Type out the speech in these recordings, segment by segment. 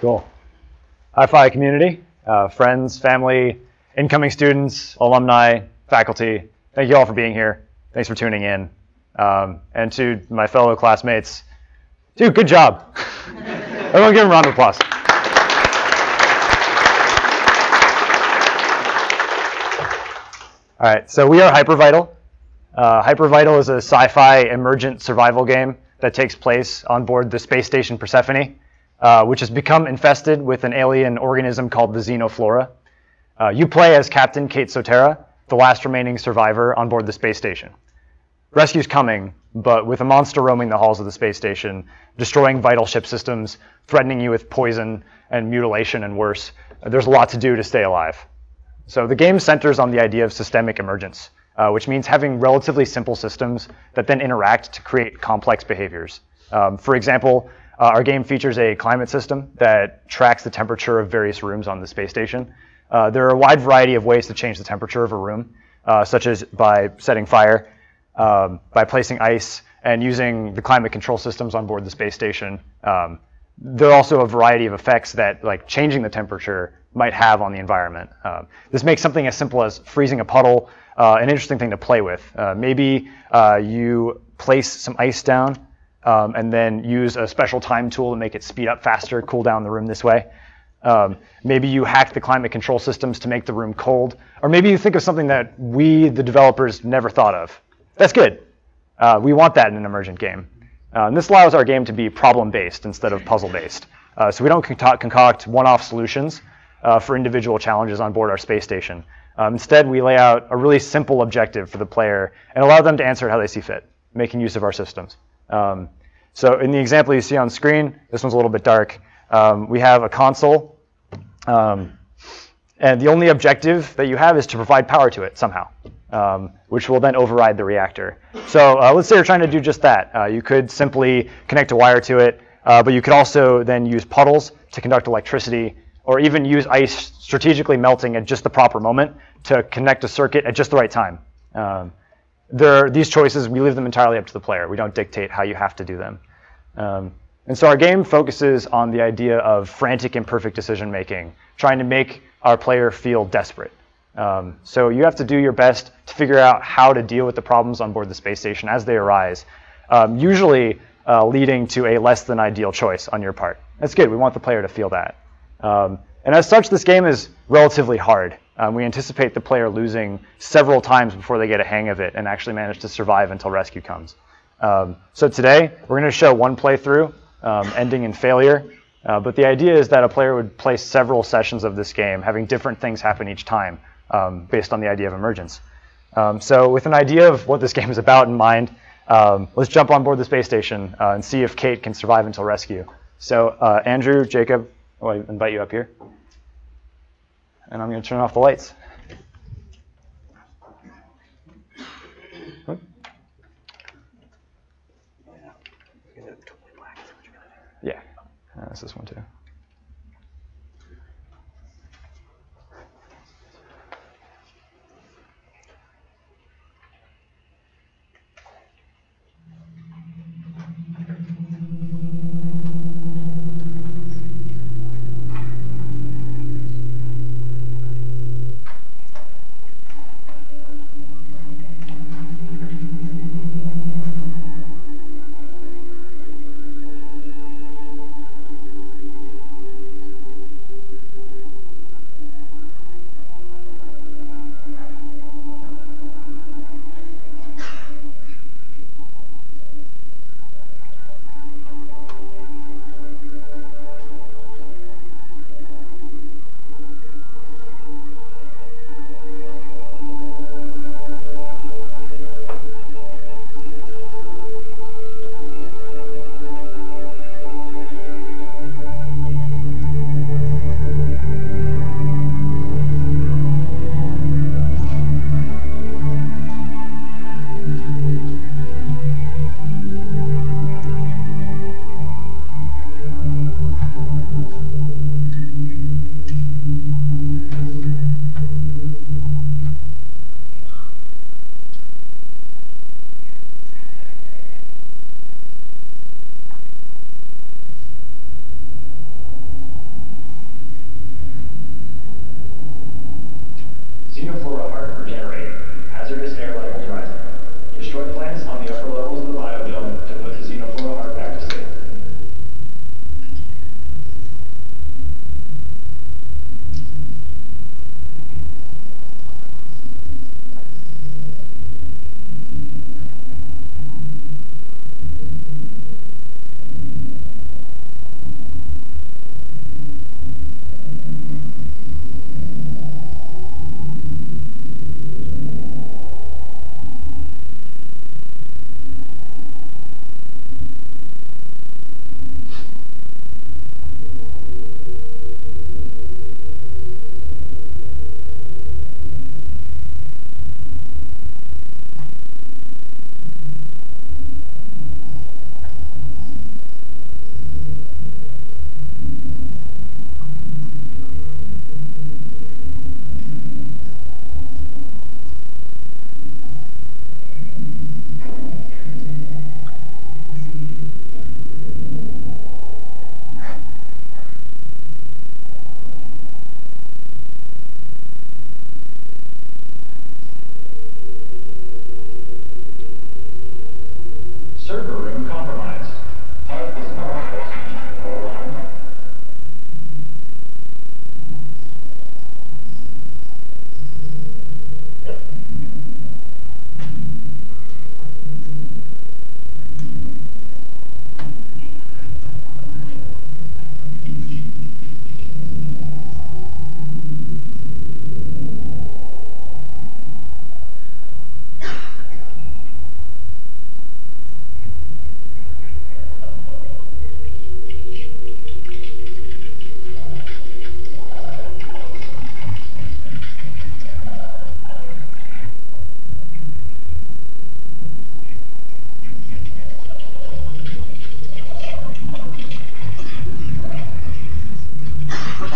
Cool. Hi-Fi community, friends, family, incoming students, alumni, faculty, thank you all for being here. Thanks for tuning in. And to my fellow classmates, dude, good job. Everyone give them a round of applause. All right, so we are Hypervital. Hypervital is a sci-fi emergent survival game that takes place on board the space station Persephone, which has become infested with an alien organism called the Xenoflora. You play as Captain Kate Sotera, the last remaining survivor on board the space station. Rescue's coming, but with a monster roaming the halls of the space station, destroying vital ship systems, threatening you with poison and mutilation and worse, there's a lot to do to stay alive. So the game centers on the idea of systemic emergence, which means having relatively simple systems that then interact to create complex behaviors. For example, our game features a climate system that tracks the temperature of various rooms on the space station. There are a wide variety of ways to change the temperature of a room, such as by setting fire, by placing ice, and using the climate control systems on board the space station. There are also a variety of effects that changing the temperature might have on the environment. This makes something as simple as freezing a puddle an interesting thing to play with. Maybe you place some ice down and then use a special time tool to make it speed up faster, cool down the room this way. Maybe you hack the climate control systems to make the room cold. Or maybe you think of something that we, the developers, never thought of. That's good. We want that in an emergent game. And this allows our game to be problem-based instead of puzzle-based. So we don't concoct one-off solutions for individual challenges on board our space station. Instead, we lay out a really simple objective for the player and allow them to answer it how they see fit, making use of our systems. So in the example you see on screen, this one's a little bit dark. We have a console, and the only objective that you have is to provide power to it somehow, which will then override the reactor. So let's say you're trying to do just that. You could simply connect a wire to it, but you could also then use puddles to conduct electricity, or even use ice strategically melting at just the proper moment to connect a circuit at just the right time. These choices, we leave them entirely up to the player. We don't dictate how you have to do them. And so our game focuses on the idea of frantic, imperfect decision-making, trying to make our player feel desperate. So you have to do your best to figure out how to deal with the problems on board the space station as they arise, usually leading to a less than ideal choice on your part. That's good. We want the player to feel that. And as such, this game is relatively hard. We anticipate the player losing several times before they get a hang of it and actually manage to survive until rescue comes. So today, we're going to show one playthrough ending in failure. But the idea is that a player would play several sessions of this game, having different things happen each time based on the idea of emergence. So with an idea of what this game is about in mind, let's jump on board the space station and see if Kate can survive until rescue. So Andrew, Jacob, I invite you up here. And I'm going to turn off the lights. Yeah, that's this one too.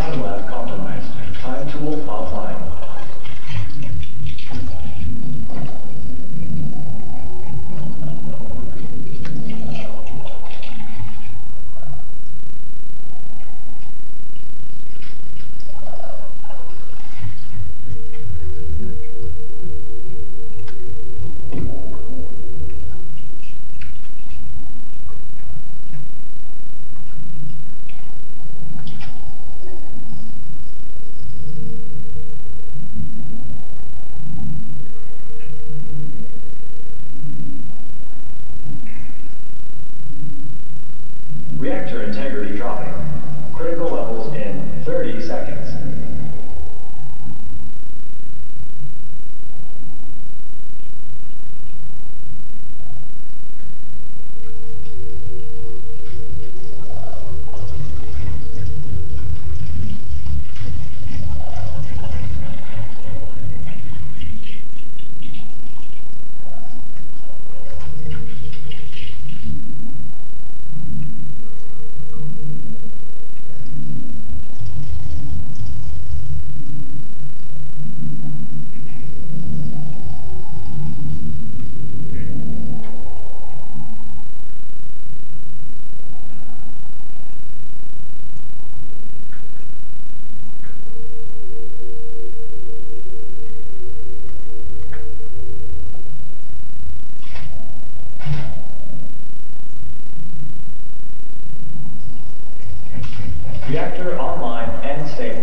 Time lab compromised. Time tool offline. Reactor integrity dropping. Critical levels in 30 seconds. Reactor online and stable.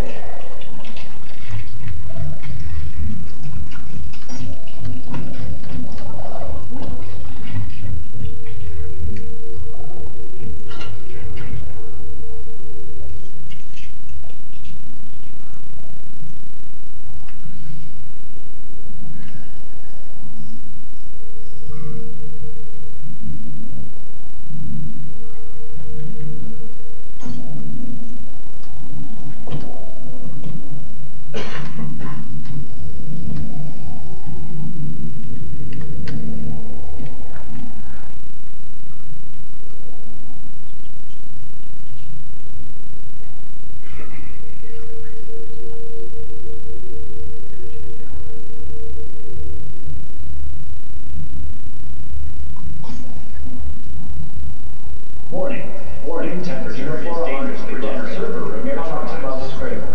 Warning. Warning. Temperature is dangerously low. Server room toxin levels critical.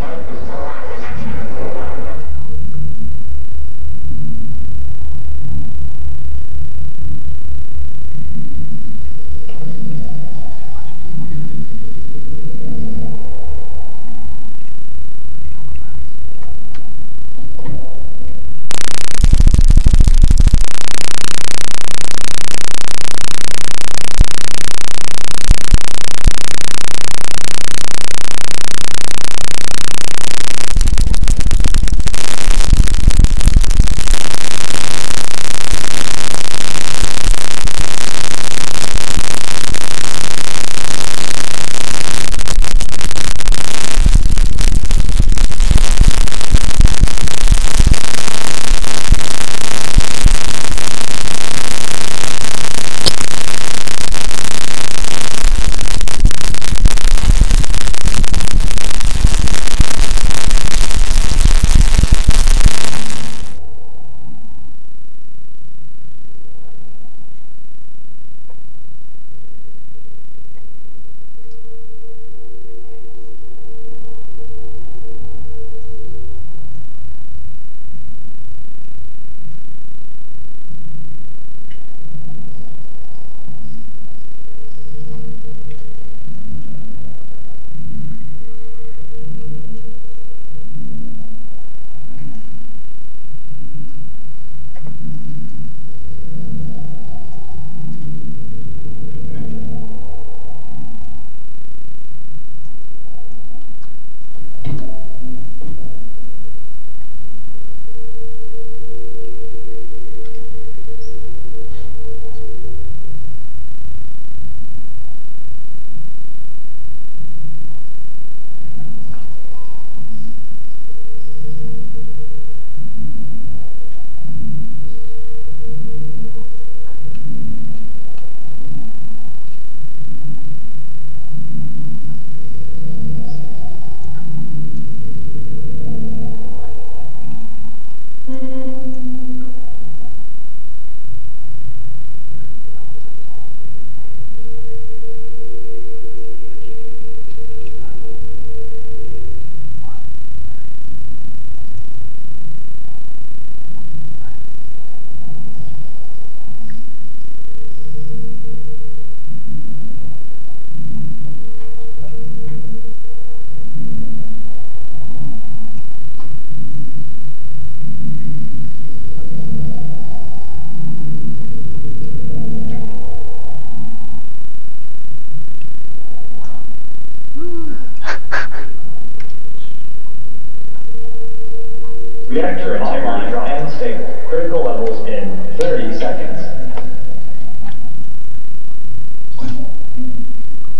Reactor online and stable. Critical levels in 30 seconds.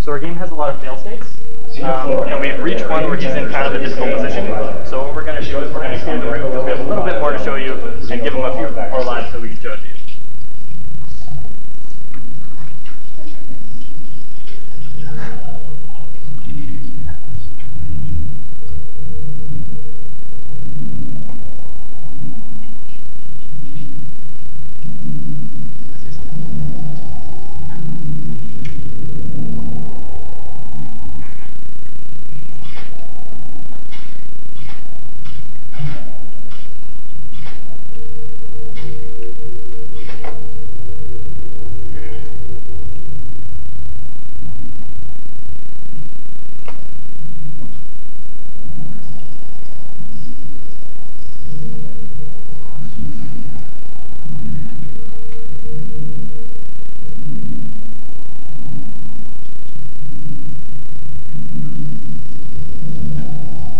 So our game has a lot of fail states, and we've reached one where he's in kind of a difficult position. So what we're going to do is we're going to clear the room because we have a little bit more to show you and give him a few more lives so we can show it to you.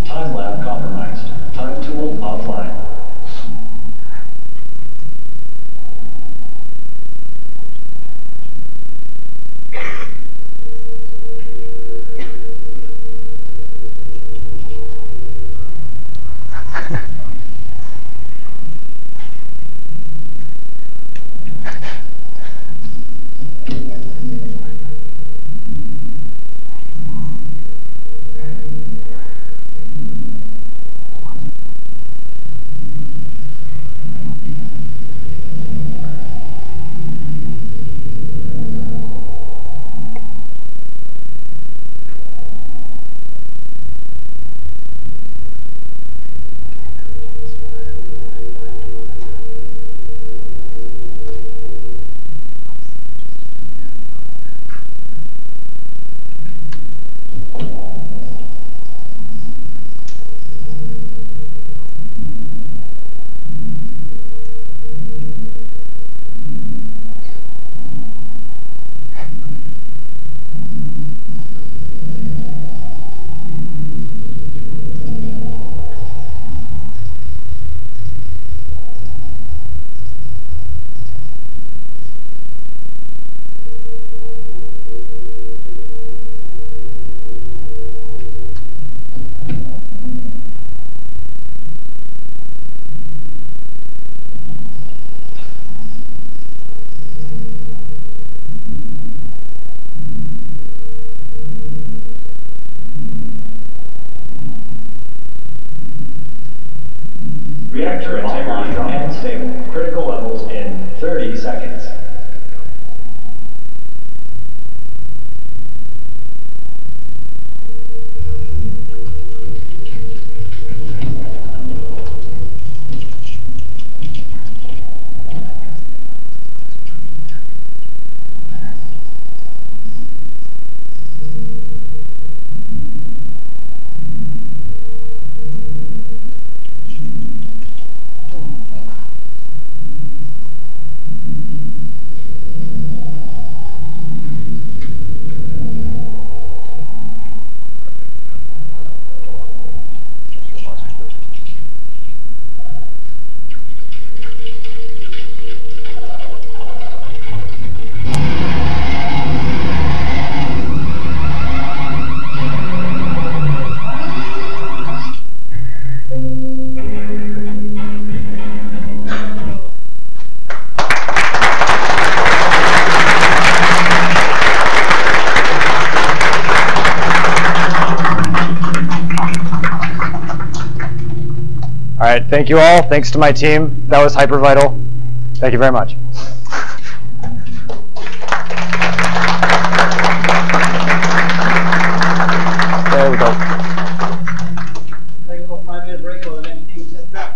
Time lab compromised. Time tool offline. Reactor online and stable. Critical levels in 30 seconds. All right, thank you all. Thanks to my team. That was Hypervital. Thank you very much. There we go. Take a little 5-minute break while the next team sets up.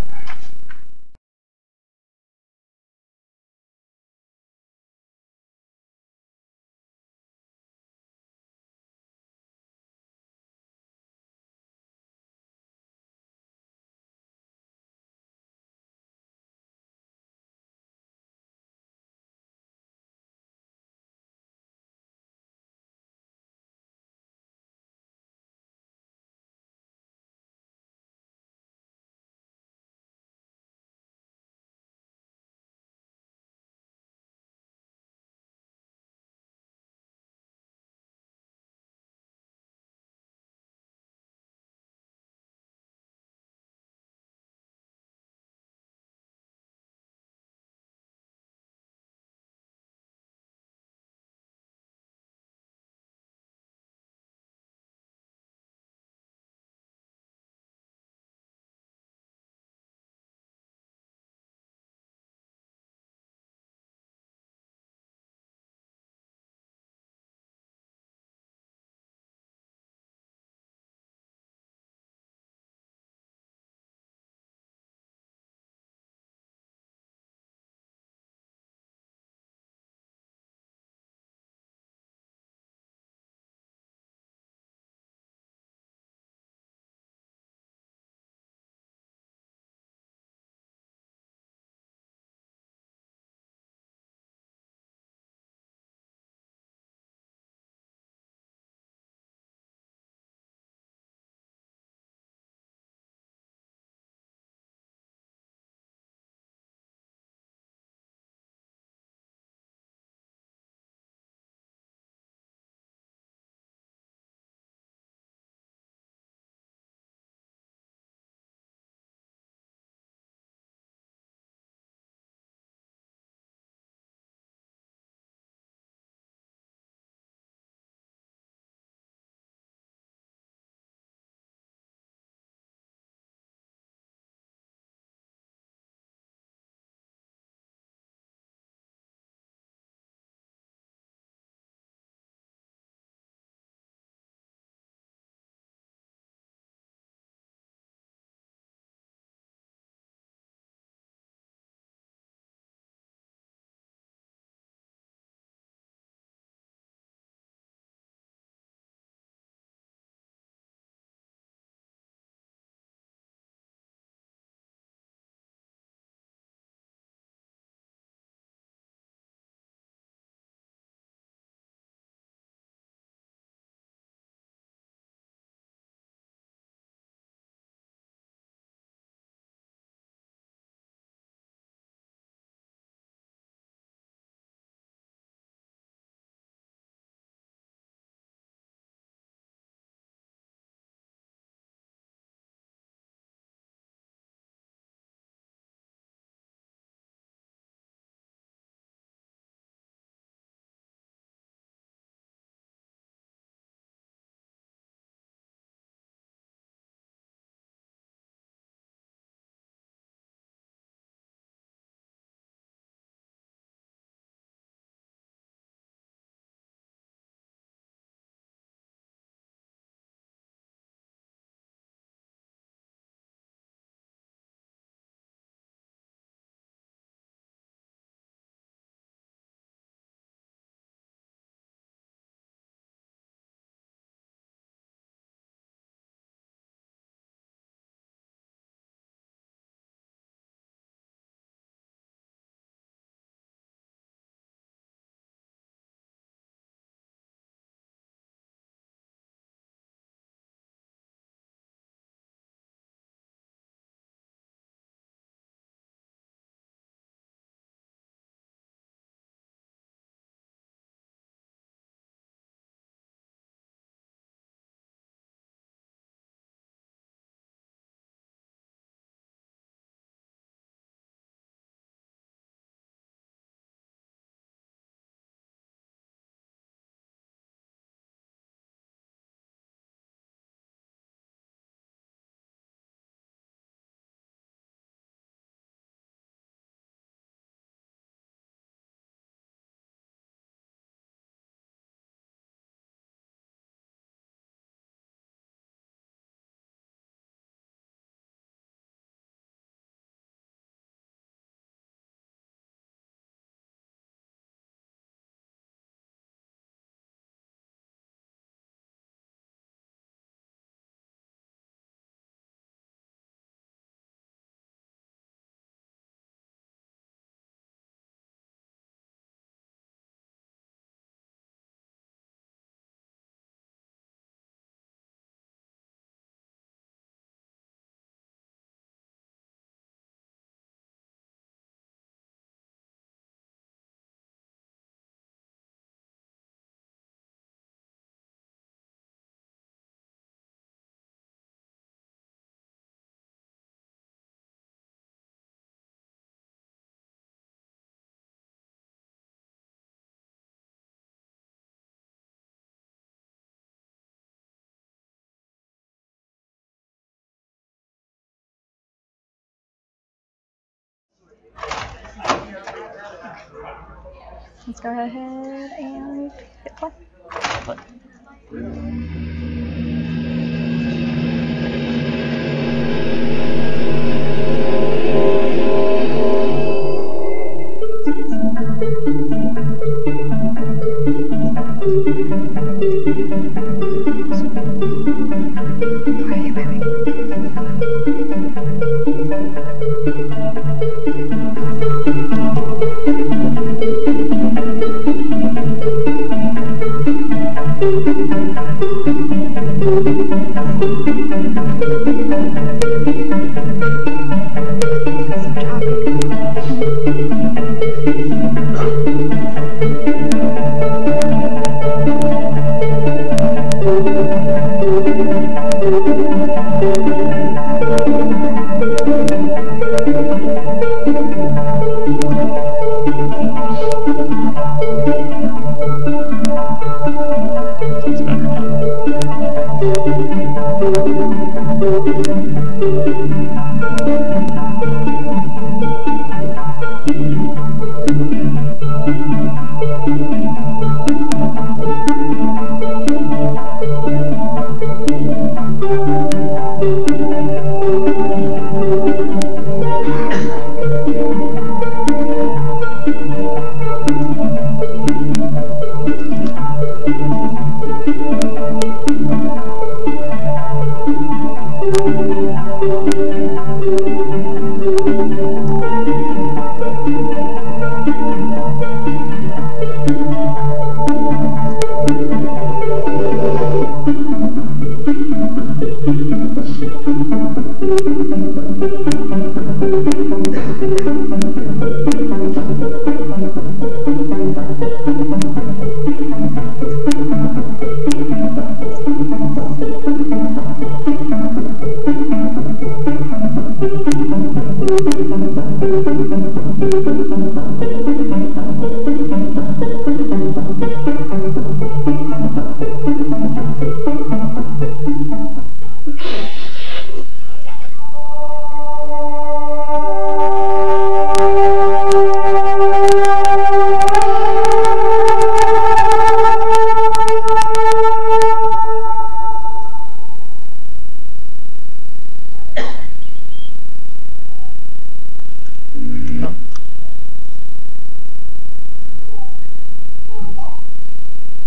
Let's go ahead and hit play.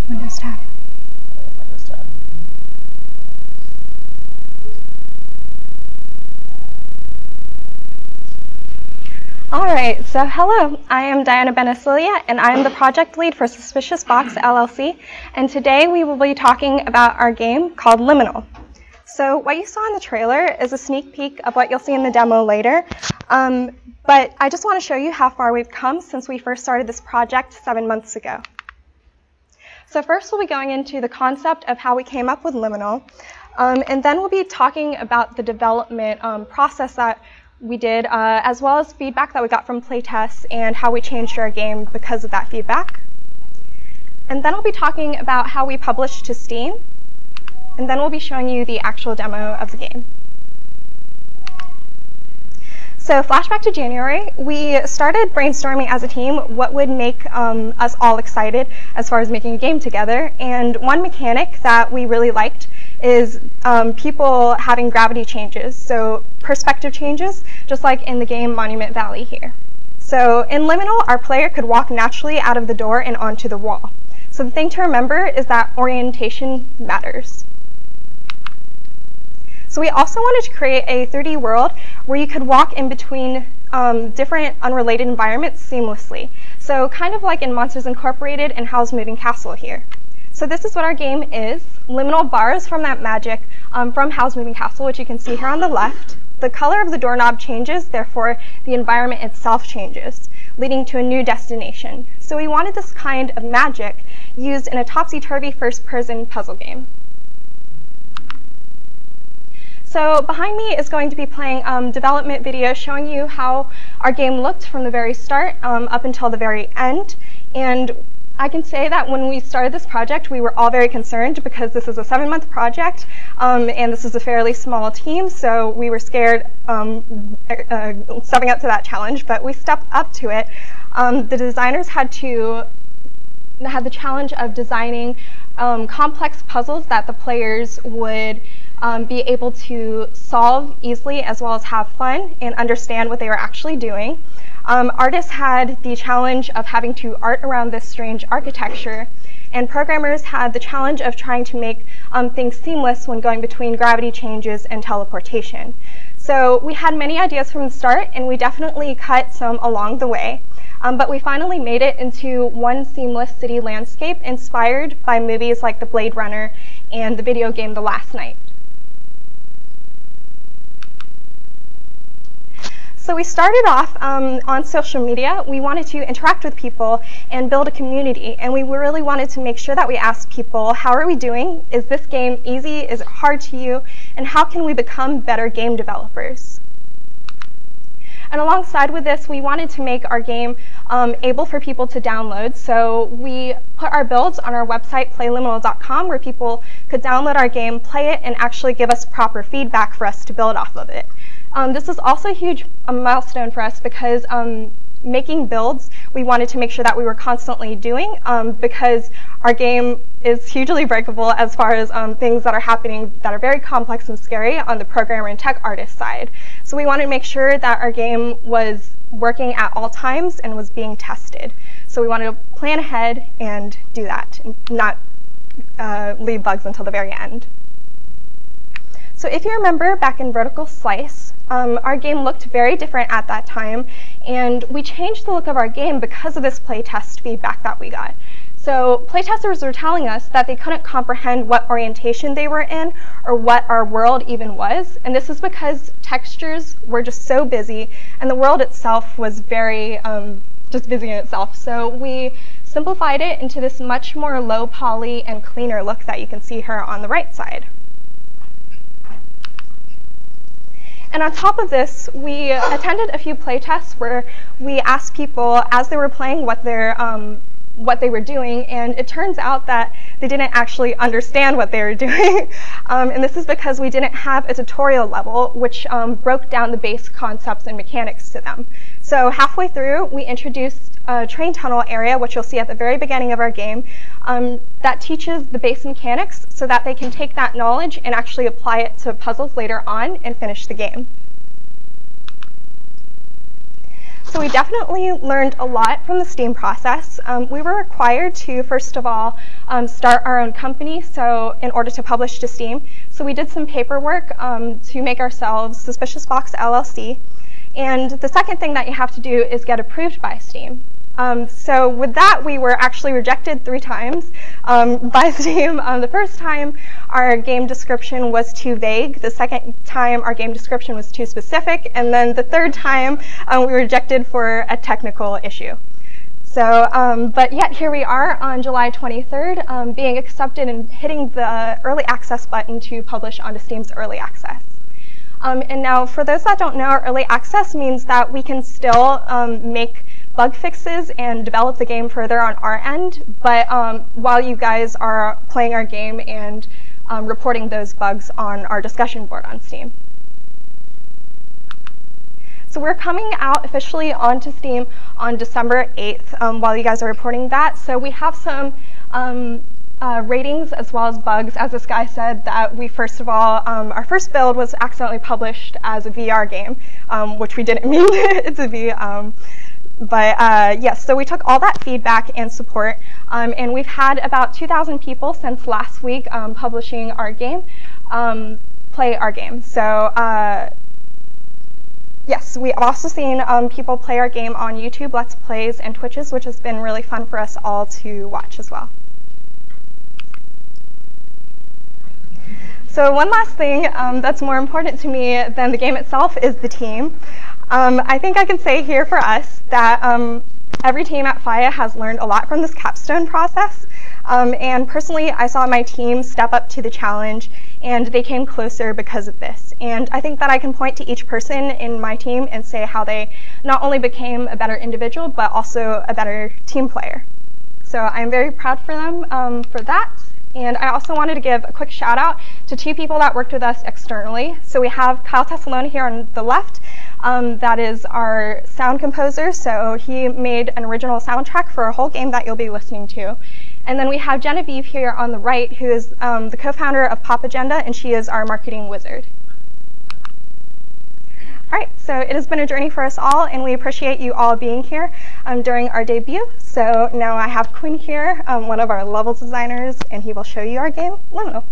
Windows tab. Windows tab. All right, so hello, I am Diana Benasilia, and I am the project lead for Suspicious Box LLC, and today we will be talking about our game called Liminal. So what you saw in the trailer is a sneak peek of what you'll see in the demo later, but I just want to show you how far we've come since we first started this project 7 months ago. So first we'll be going into the concept of how we came up with Liminal, and then we'll be talking about the development process that we did, as well as feedback that we got from playtests and how we changed our game because of that feedback. And then I'll be talking about how we published to Steam, and then we'll be showing you the actual demo of the game. So flashback to January, we started brainstorming as a team what would make us all excited as far as making a game together. And one mechanic that we really liked is people having gravity changes, so perspective changes, just like in the game Monument Valley here. So in Liminal, our player could walk naturally out of the door and onto the wall. So the thing to remember is that orientation matters. So we also wanted to create a 3D world where you could walk in between different unrelated environments seamlessly. So kind of like in Monsters Incorporated and Howl's Moving Castle here. So this is what our game is. Liminal borrows from that magic from Howl's Moving Castle, which you can see here on the left. The color of the doorknob changes, therefore the environment itself changes, leading to a new destination. So we wanted this kind of magic used in a topsy-turvy first-person puzzle game. So behind me is going to be playing development video showing you how our game looked from the very start up until the very end. And I can say that when we started this project, we were all very concerned because this is a 7-month project and this is a fairly small team, so we were scared stepping up to that challenge, but we stepped up to it. The designers had the challenge of designing complex puzzles that the players would be able to solve easily, as well as have fun and understand what they were actually doing. Artists had the challenge of having to art around this strange architecture, and programmers had the challenge of trying to make things seamless when going between gravity changes and teleportation. So we had many ideas from the start, and we definitely cut some along the way. But we finally made it into one seamless city landscape inspired by movies like The Blade Runner and the video game The Last Night. So we started off on social media. We wanted to interact with people and build a community, and we really wanted to make sure that we asked people, how are we doing? Is this game easy? Is it hard to you? And how can we become better game developers? And alongside with this, we wanted to make our game able for people to download. So we put our builds on our website, playliminal.com, where people could download our game, play it, and actually give us proper feedback for us to build off of it. This is also a huge milestone for us because making builds, we wanted to make sure that we were constantly doing because our game is hugely breakable as far as things that are happening that are very complex and scary on the programmer and tech artist side. So we wanted to make sure that our game was working at all times and was being tested. So we wanted to plan ahead and do that, and not leave bugs until the very end. So if you remember back in Vertical Slice, our game looked very different at that time, and we changed the look of our game because of this playtest feedback that we got. So playtesters were telling us that they couldn't comprehend what orientation they were in or what our world even was, and this is because textures were just so busy and the world itself was very just busy in itself. So we simplified it into this much more low poly and cleaner look that you can see here on the right side. And on top of this, we attended a few playtests where we asked people as they were playing what they were doing, and it turns out that they didn't actually understand what they were doing. And this is because we didn't have a tutorial level which broke down the base concepts and mechanics to them. So halfway through, we introduced a train tunnel area, which you'll see at the very beginning of our game, that teaches the base mechanics so that they can take that knowledge and actually apply it to puzzles later on and finish the game. So we definitely learned a lot from the STEAM process. We were required to, first of all, start our own company, so in order to publish to STEAM. So we did some paperwork to make ourselves Suspicious Box LLC. And the second thing that you have to do is get approved by STEAM. So with that, we were actually rejected 3 times by STEAM. The first time, our game description was too vague. The second time, our game description was too specific. And then the third time, we were rejected for a technical issue. So, but yet here we are on July 23rd, being accepted and hitting the early access button to publish onto STEAM's early access. And now, for those that don't know, early access means that we can still make bug fixes and develop the game further on our end, but while you guys are playing our game and reporting those bugs on our discussion board on Steam. So we're coming out officially onto Steam on December 8th while you guys are reporting that. So we have some ratings as well as bugs. As this guy said, that we first of all, our first build was accidentally published as a VR game, which we didn't mean it to be. But yes, so we took all that feedback and support, and we've had about 2,000 people since last week publishing our game, play our game. So yes, we've also seen people play our game on YouTube, Let's Plays, and Twitches, which has been really fun for us all to watch as well. So one last thing that's more important to me than the game itself is the team. I think I can say here for us that every team at FIA has learned a lot from this capstone process. And personally, I saw my team step up to the challenge, and they came closer because of this. And I think that I can point to each person in my team and say how they not only became a better individual, but also a better team player. So I'm very proud for them for that. And I also wanted to give a quick shout out to 2 people that worked with us externally. So we have Kyle Tessalone here on the left. That is our sound composer, so he made an original soundtrack for a whole game that you'll be listening to. And then we have Genevieve here on the right, who is the co-founder of Pop Agenda, and she is our marketing wizard. All right, so it has been a journey for us all, and we appreciate you all being here during our debut. So now I have Quinn here, one of our level designers, and he will show you our game, Liminal.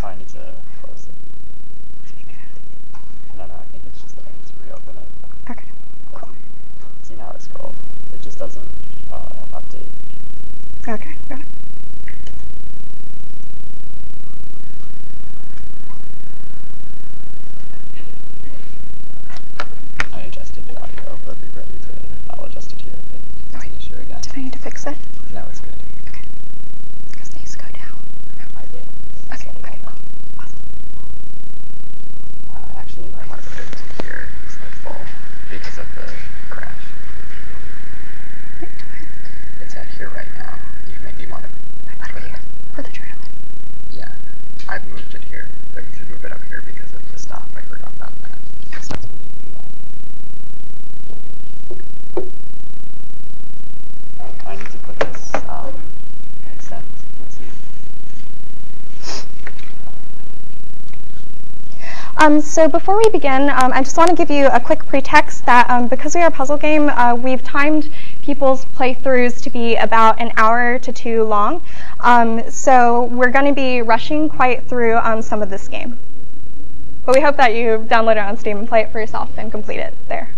I need to close it. No, I think it's just that I need to reopen it. Okay, cool. See now it's scrolled. It just doesn't update. Okay, got it. I adjusted the audio, but be ready to, I'll adjust it here if it's an issue again. Did I need to fix it? No, it's good. Okay. Because these go down. I did. Okay, okay, cool. Awesome. Actually, I might put it to here instead of full because of the crash. It's at here right now. You maybe want to. For the trailer. Yeah, I've moved it here, but you should move it up here because of the stop. I forgot about that. Because that's what it would be like. I need to put this accent. Let's see. So before we begin, I just want to give you a quick pretext that because we are a puzzle game, we've timed people's playthroughs to be about an hour to 2 long. So we're going to be rushing quite through some of this game. But we hope that you download it on Steam and play it for yourself and complete it there.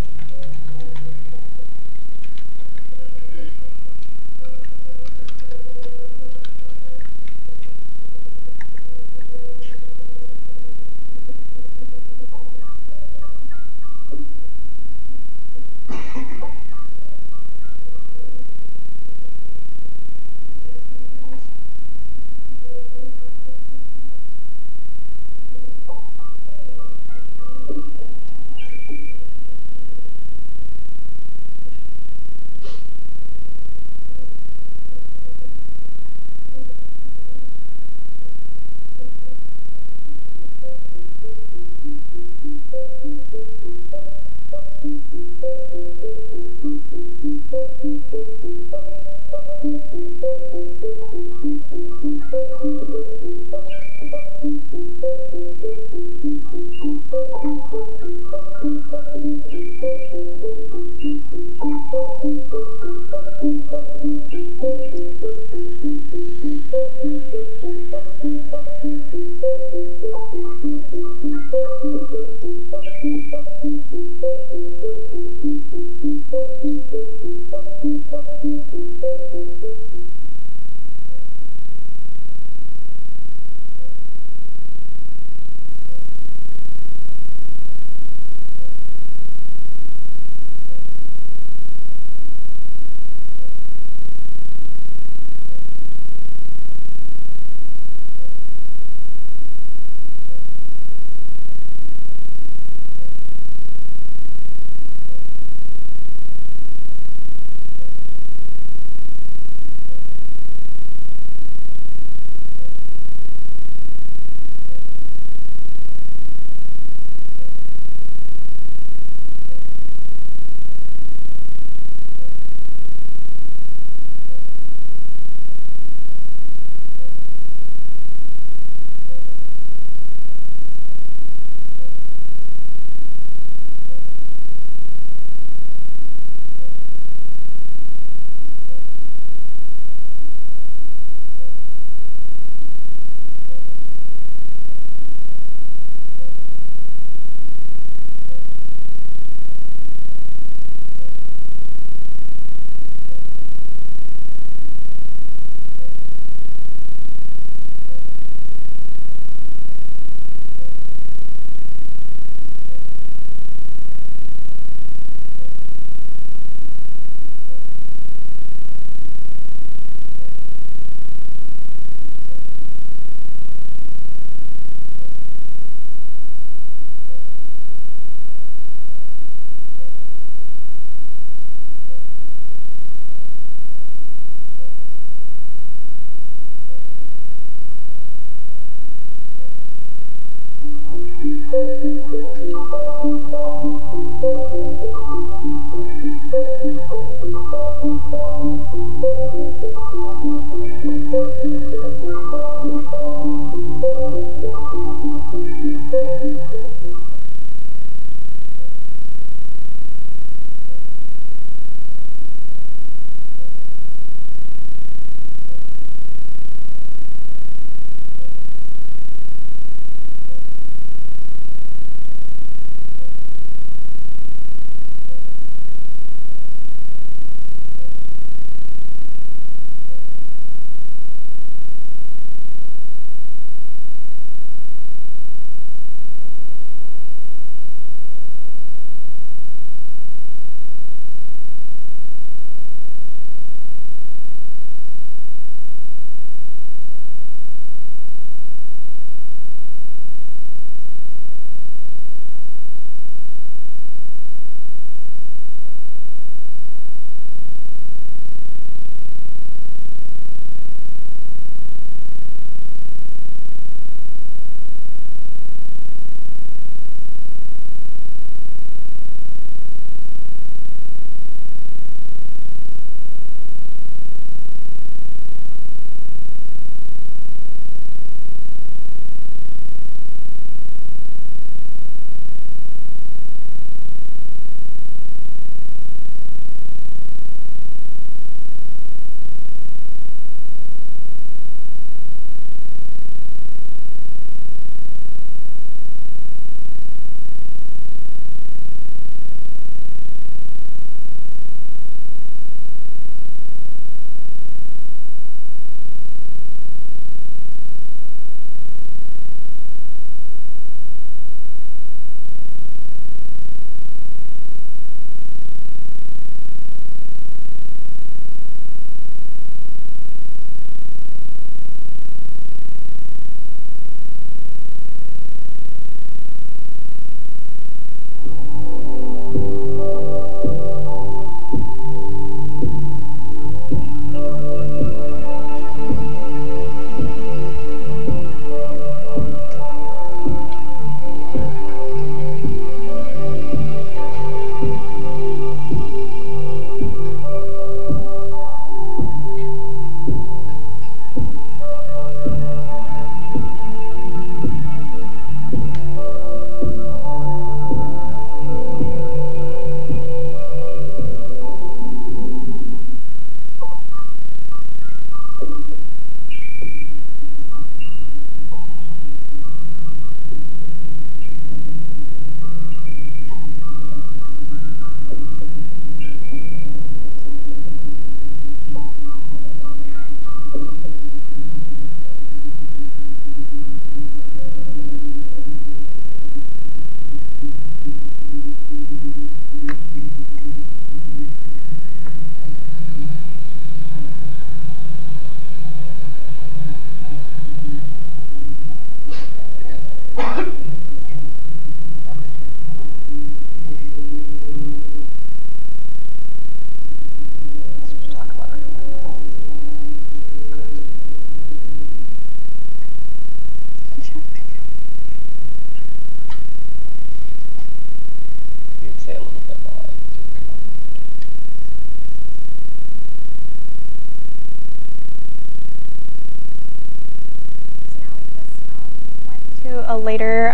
A later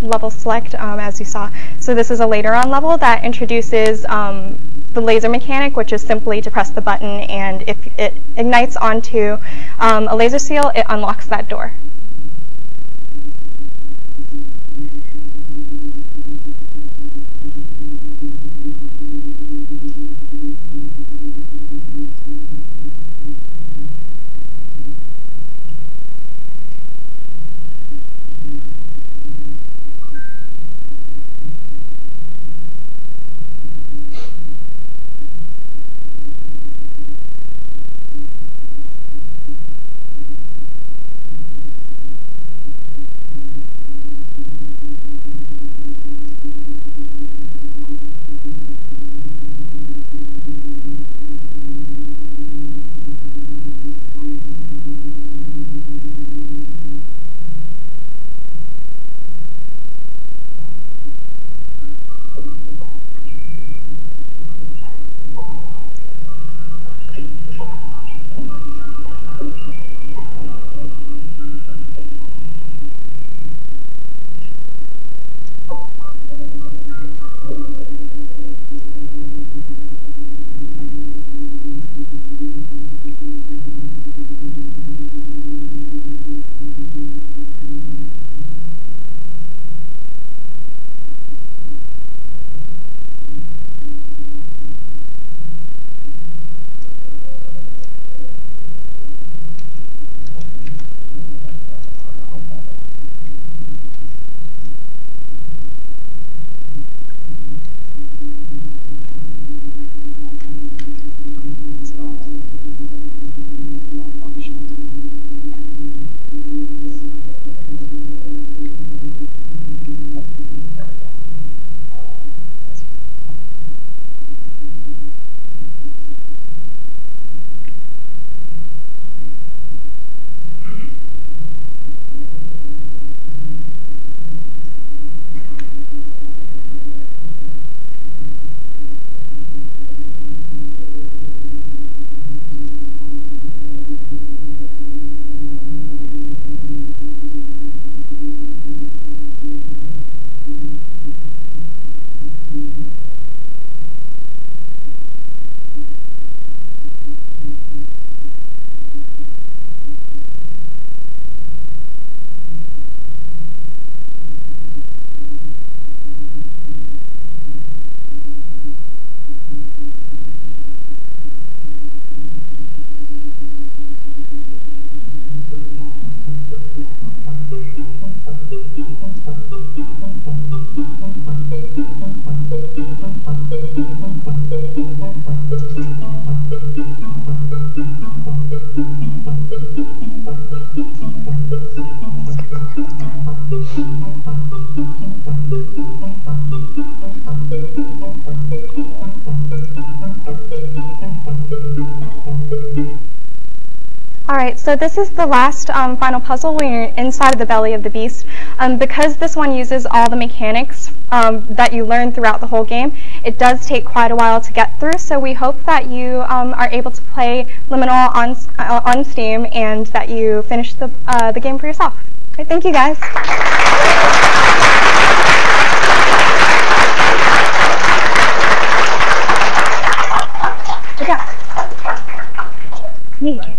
level select, as you saw. So this is a later on level that introduces the laser mechanic, which is simply to press the button, and if it ignites onto a laser seal, it unlocks that door. All right, so this is the last final puzzle when you're inside of the belly of the beast. Because this one uses all the mechanics that you learn throughout the whole game, it does take quite a while to get through, so we hope that you are able to play Liminal on Steam and that you finish the game for yourself. All right, thank you guys. Yeah.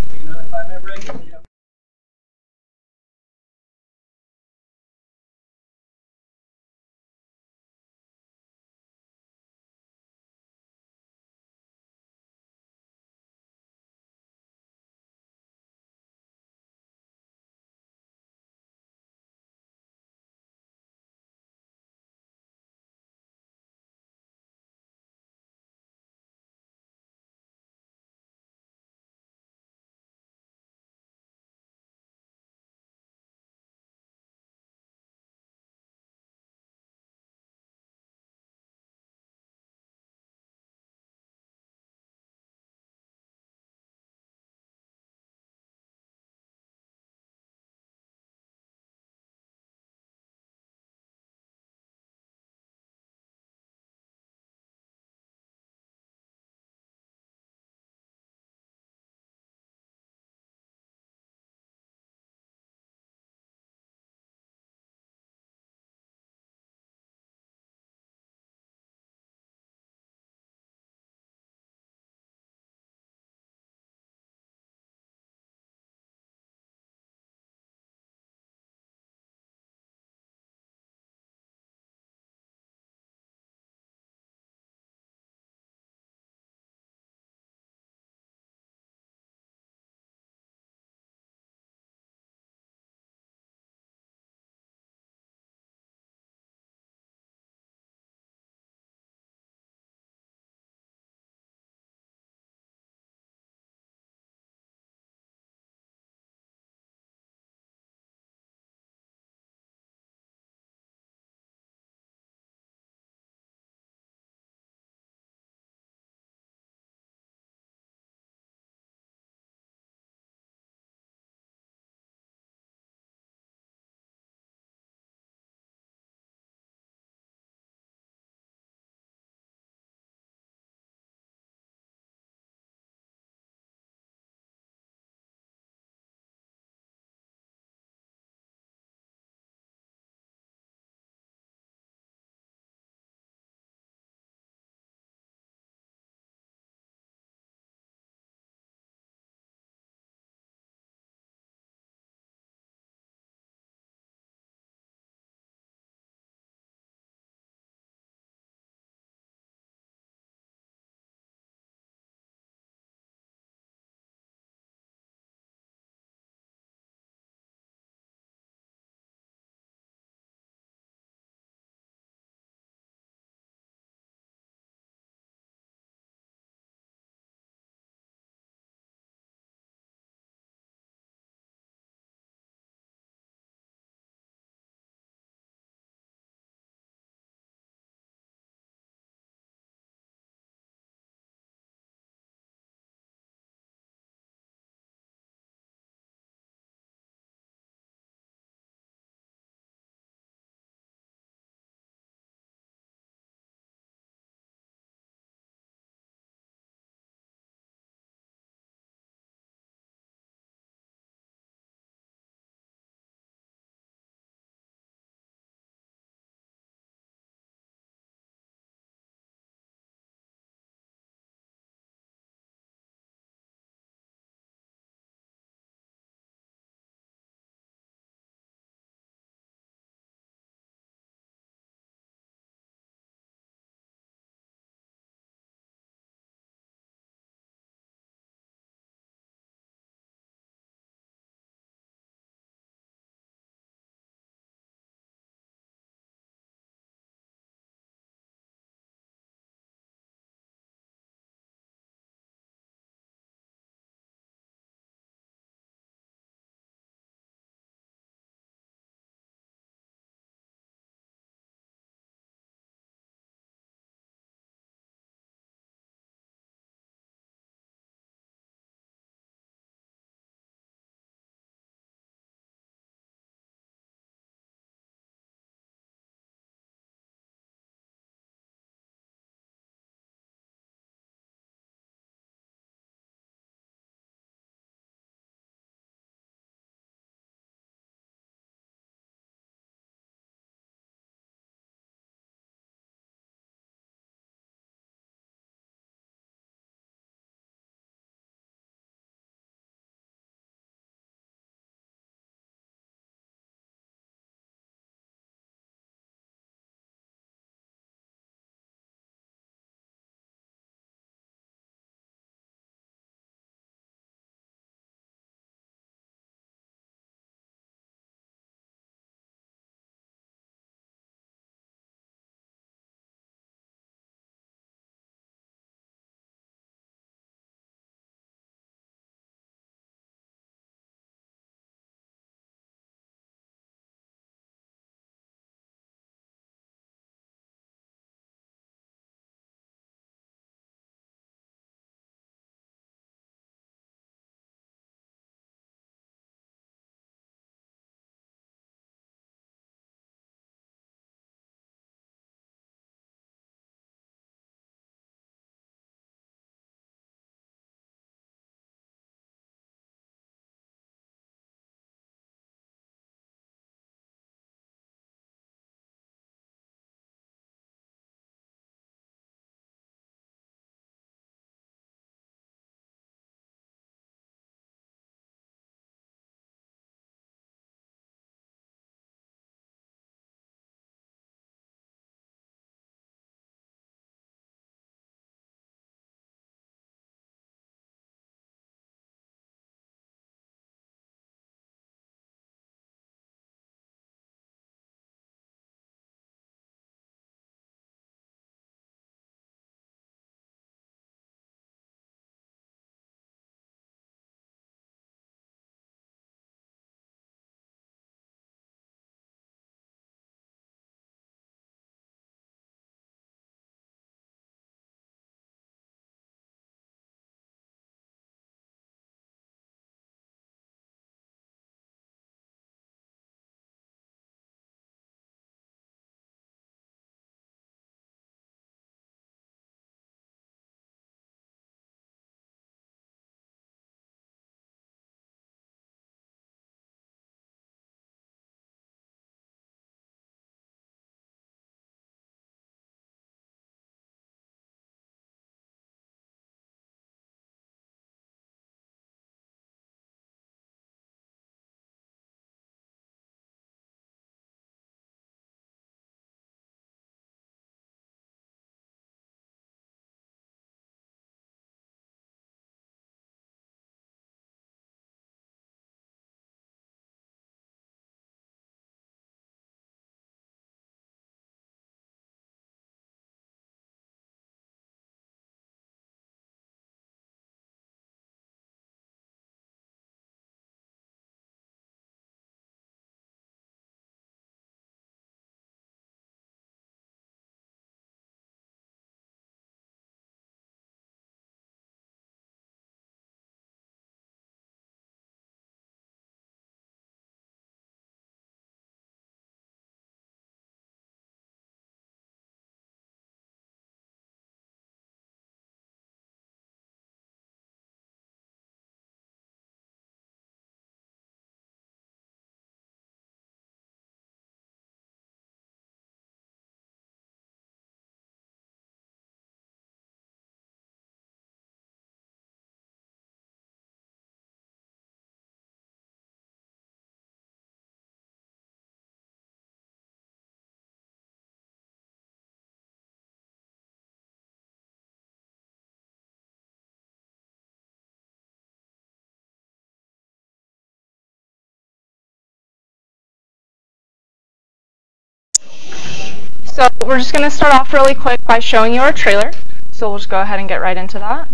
So we're just going to start off really quick by showing you our trailer. So we'll just go ahead and get right into that.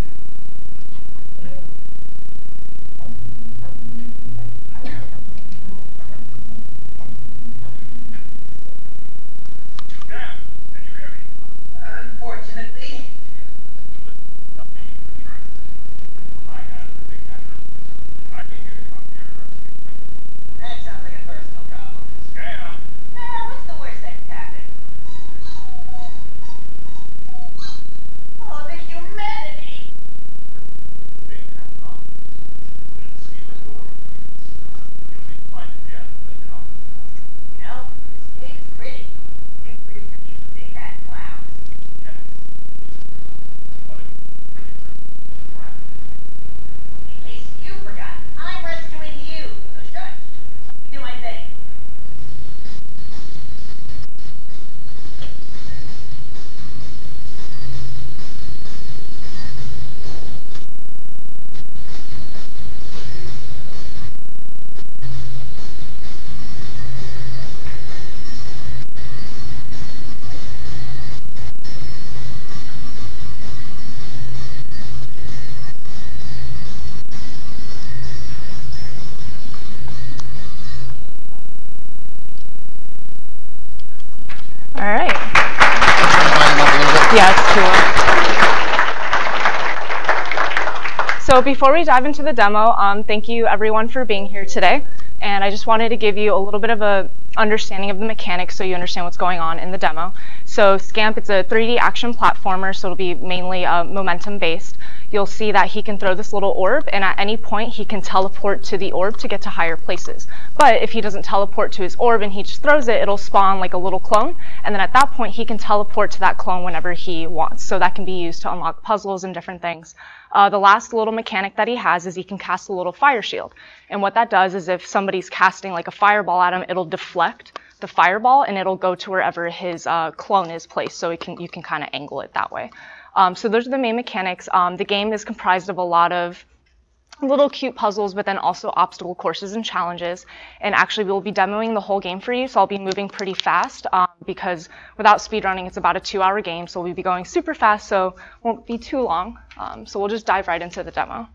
Unfortunately. That sounds like a personal problem. What's the worst that can happen? Oh, the humanity! You know, this gig is pretty. It's pretty for these big hat clowns. In case you forgot, I'm rescuing you. So shush. Do my thing. All right. Yeah, it's too low. So before we dive into the demo, thank you everyone for being here today. And I just wanted to give you a little bit of a understanding of the mechanics so you understand what's going on in the demo. So Scamp, it's a 3D action platformer, so it'll be mainly momentum based. You'll see that he can throw this little orb, and at any point he can teleport to the orb to get to higher places. But if he doesn't teleport to his orb and he just throws it, it'll spawn like a little clone, and then at that point he can teleport to that clone whenever he wants. So that can be used to unlock puzzles and different things. The last little mechanic that he has is he can cast a little fire shield. And what that does is if somebody's casting like a fireball at him, it'll deflect the fireball and it'll go to wherever his clone is placed, so you can kind of angle it that way. So those are the main mechanics. The game is comprised of a lot of little cute puzzles, but then also obstacle courses and challenges. And actually we'll be demoing the whole game for you, so I'll be moving pretty fast because without speedrunning it's about a 2-hour game, so we'll be going super fast, so it won't be too long. So we'll just dive right into the demo.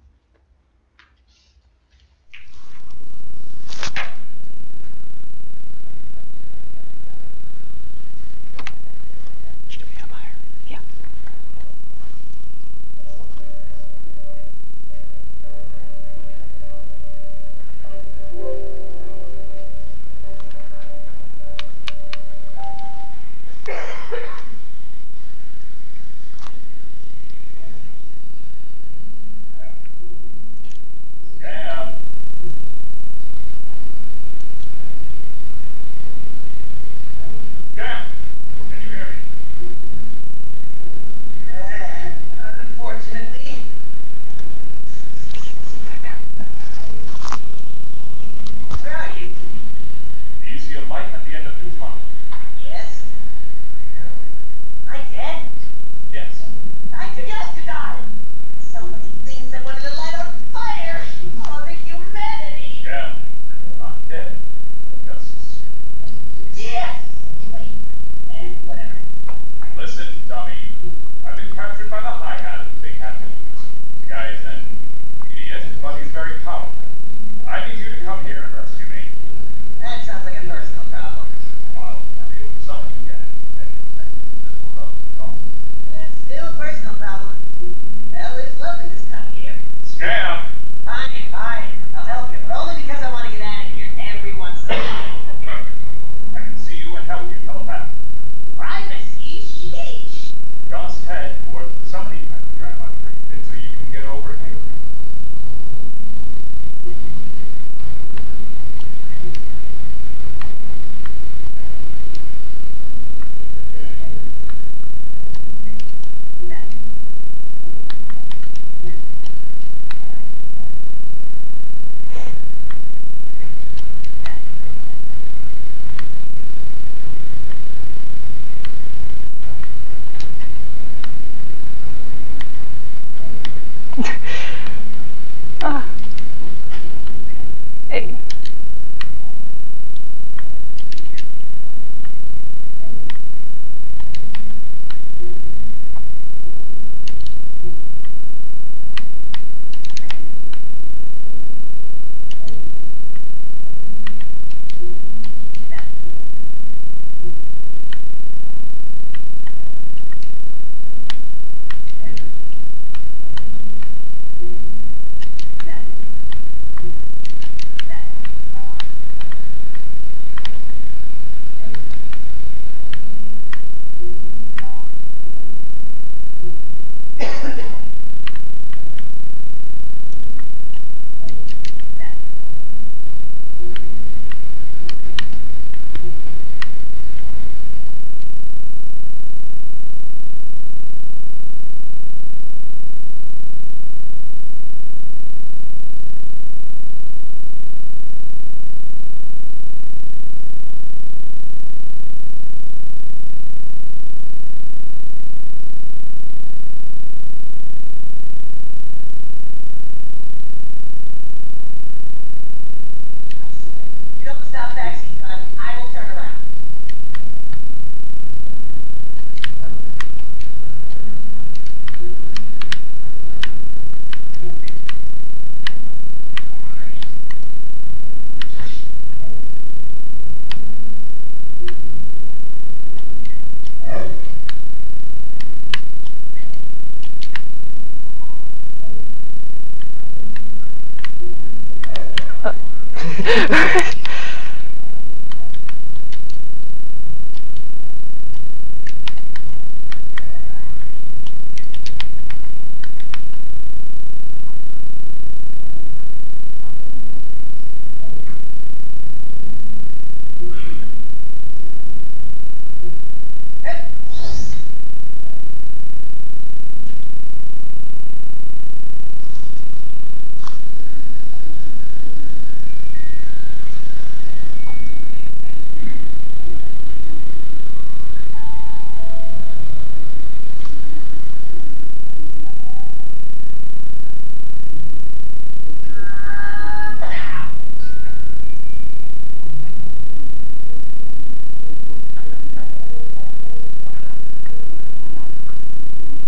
You don't stop backseat time, I will turn around.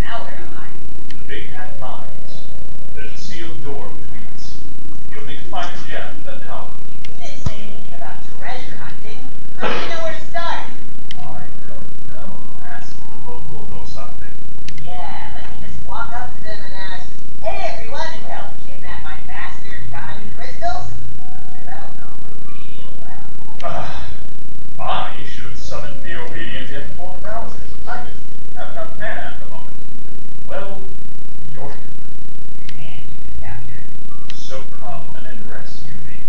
Now where am I? The Big Hat Mines. There's a sealed door between us. You'll need to find the gem, then help. You didn't say anything about treasure hunting. I don't even know where to start. I don't know. Ask the local or something. Yeah, let me just walk up to them and ask, hey everyone, who helped kidnap my bastard diamond crystals? I'm sure that'll go real well. I should summon the obedient in 4,000. I just have enough mana at the moment. Well, you're And capture. so come and rescue me.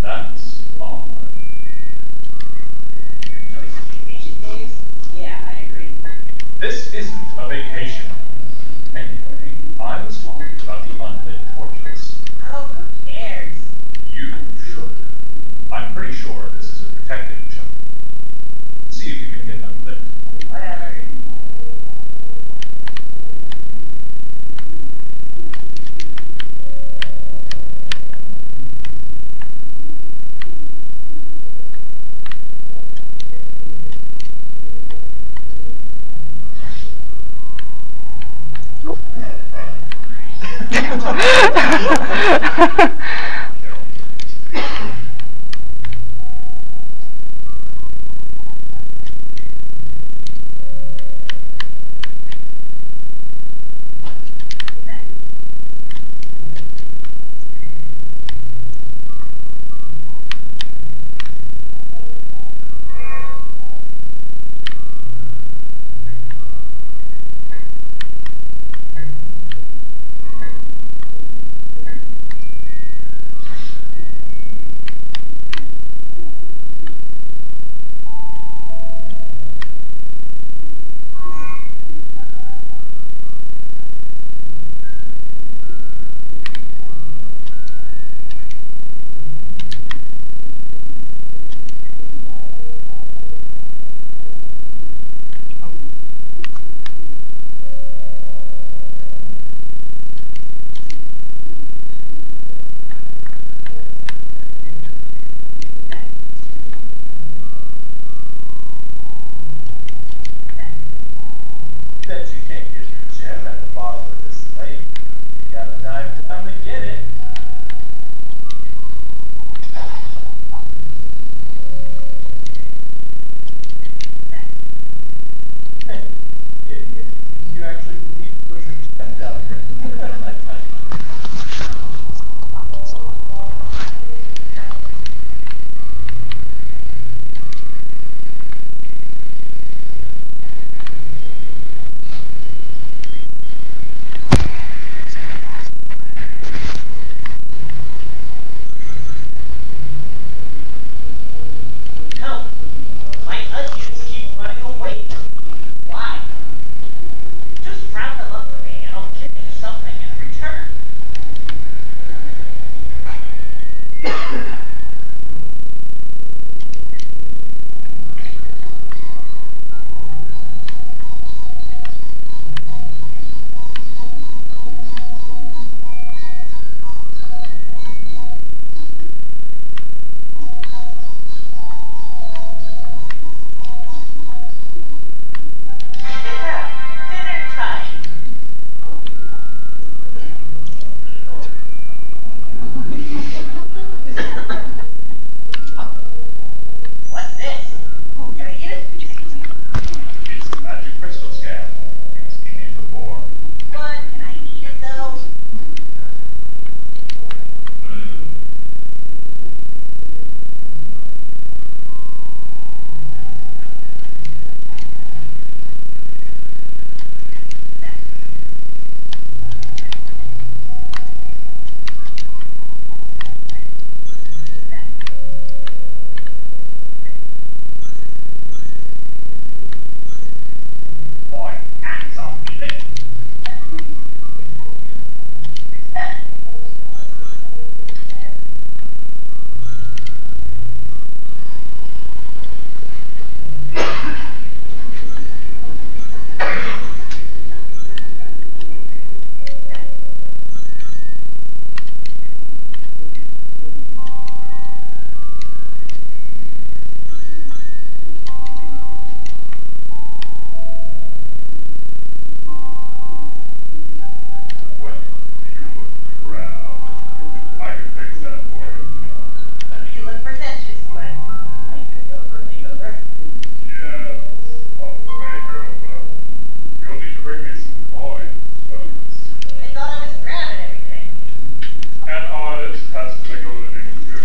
That's odd. Vacation days? Yeah, I agree. This isn't a vacation. Anyway, I was talking about the unlit torches. Oh, who cares? You should. I'm pretty sure this is a protective jump. See if you can get them lit. Whatever. fantastical adventure.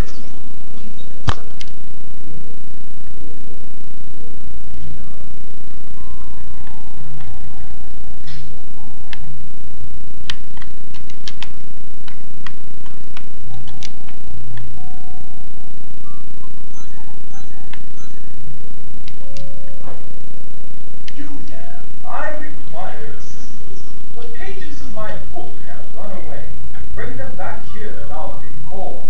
Julia, I require assistance. The pages of my book have run away. Bring them back here and I'll reform.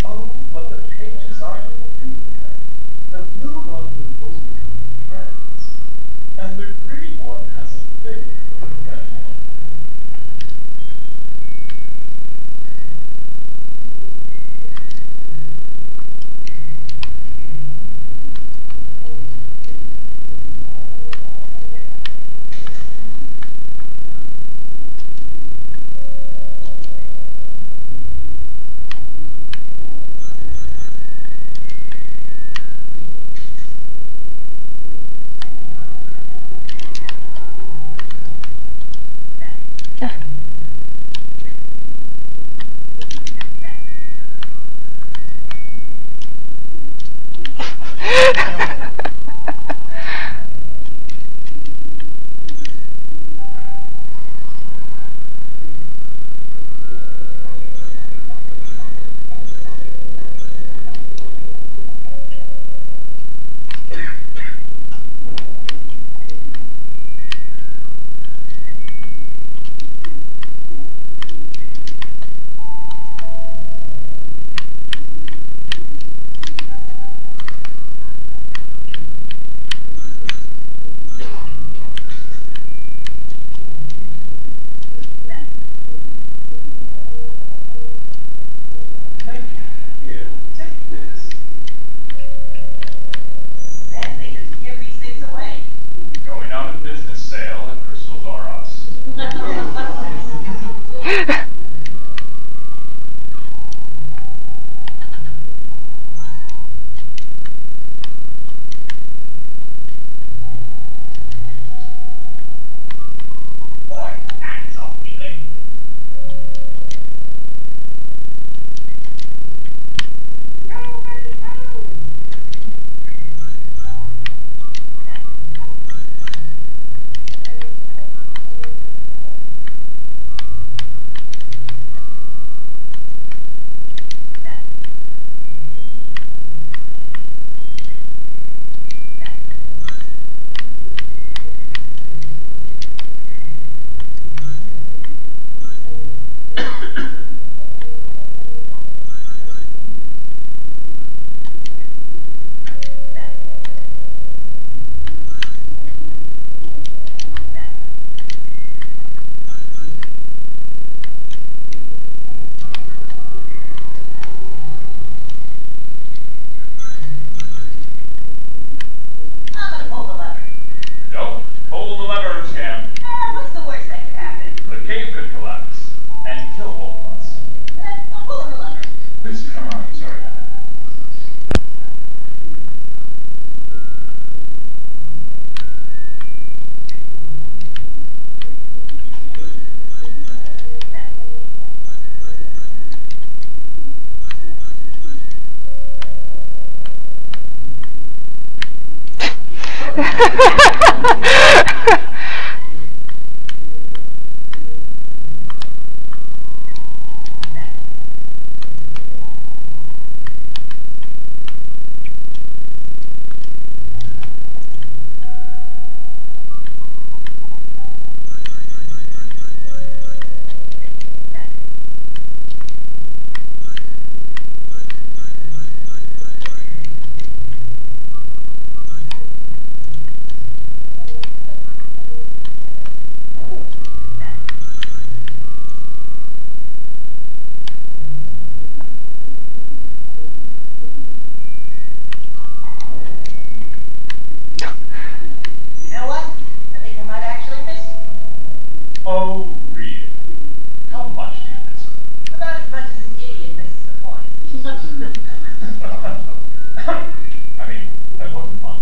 Oh, but the pages aren't Julia. The blue one will only come with friends. And the green one has a thing for the red one. Here, take this. Man, they just give these things away. Going out of business sale and crystals are us. Boy, hands off me, Lee. I'm gonna pull the lever. Don't pull the lever, Scam. What's the worst that could happen? The cave could collapse and kill both of us. I'm pulling the lever. Please come on, sorry. You know what? I think I might actually miss you. Oh, really? How much do you miss me? About as much as an idiot misses the point. I mean, that wasn't fun.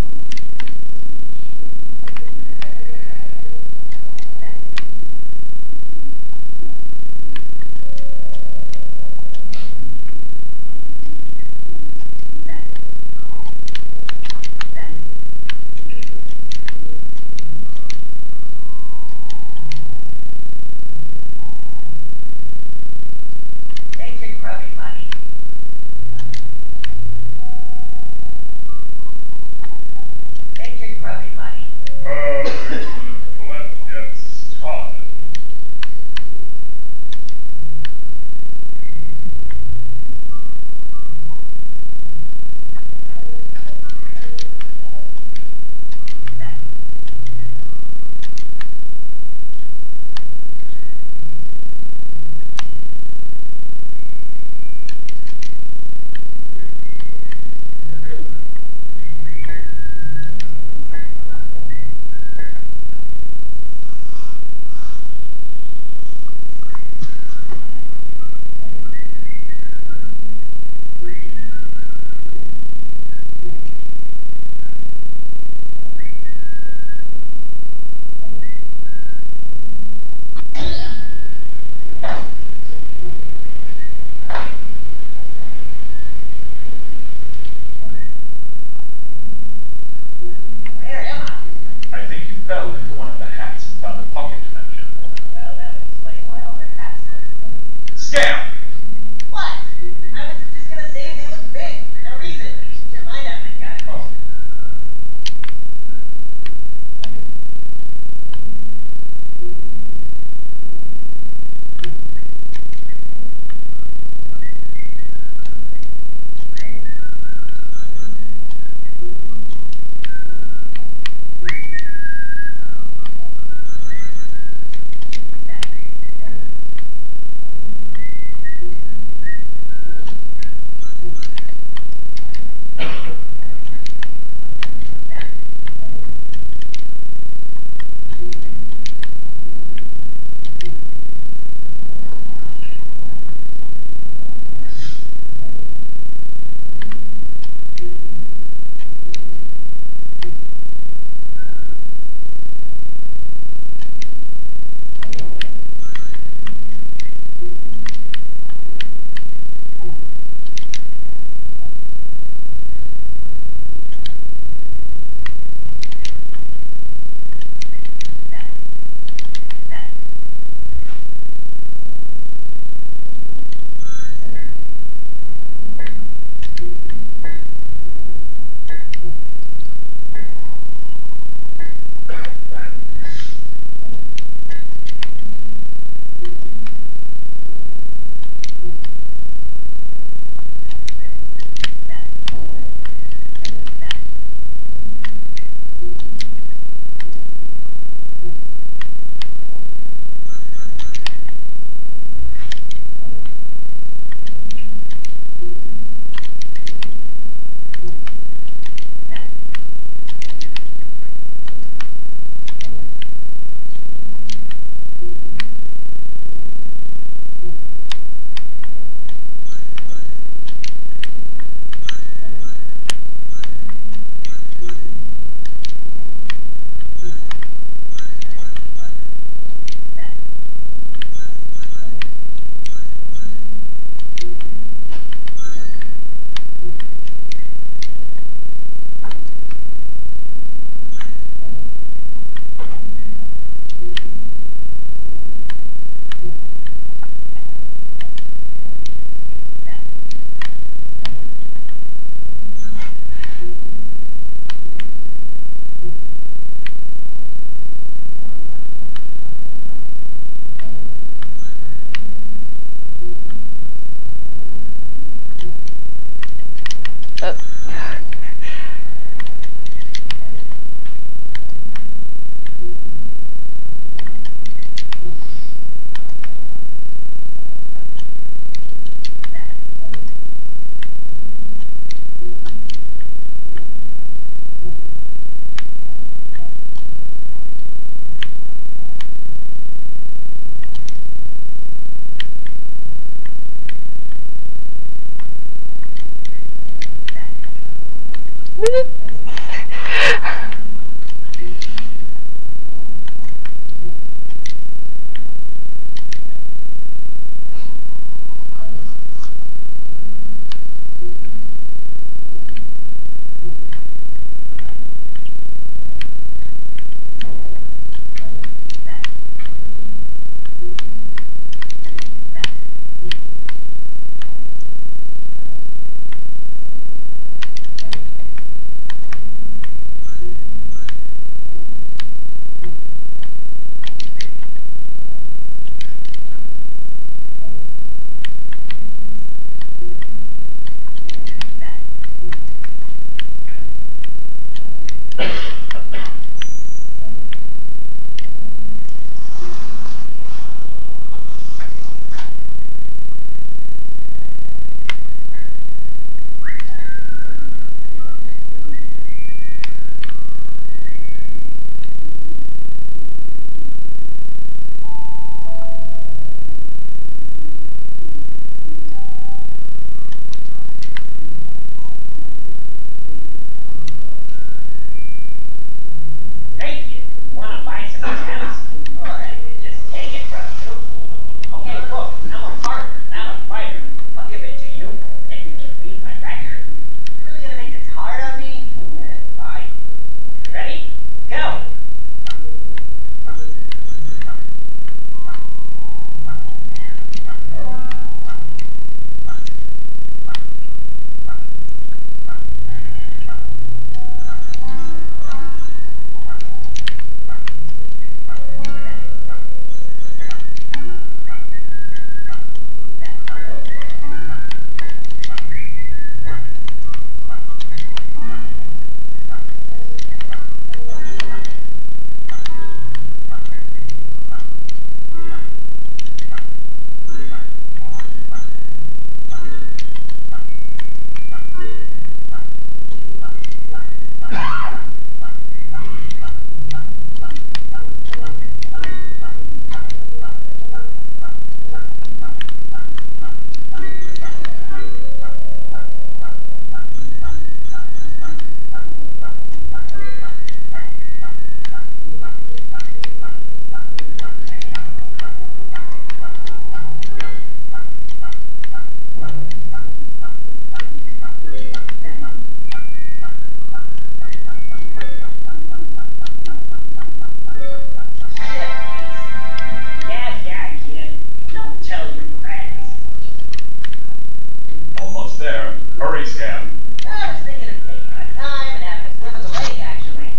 almost there. Hurry, Scan. I was thinking of taking my time and having a swim in the lake, actually.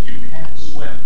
You can't swim.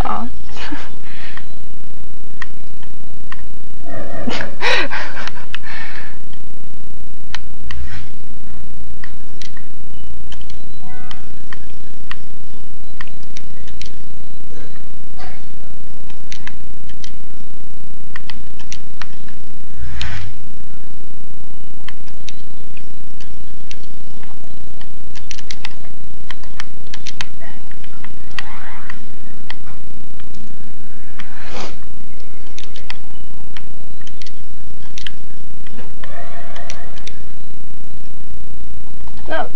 Aw. No.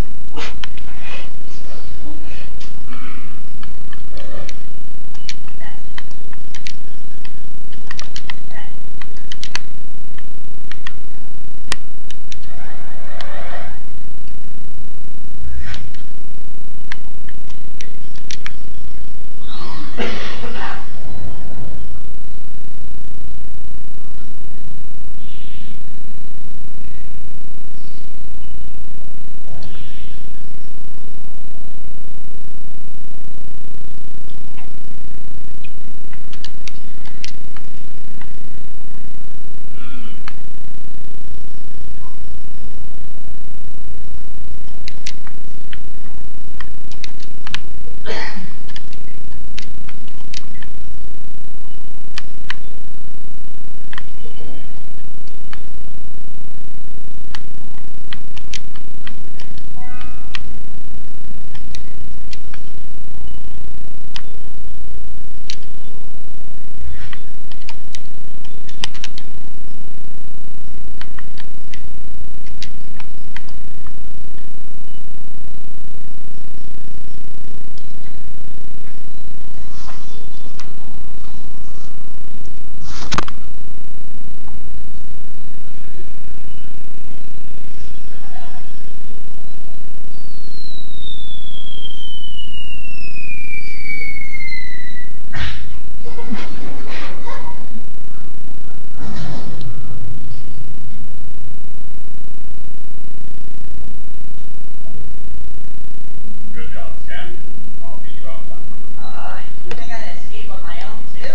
Good job, Scan. I'll meet you outside. You think I can escape on my own too?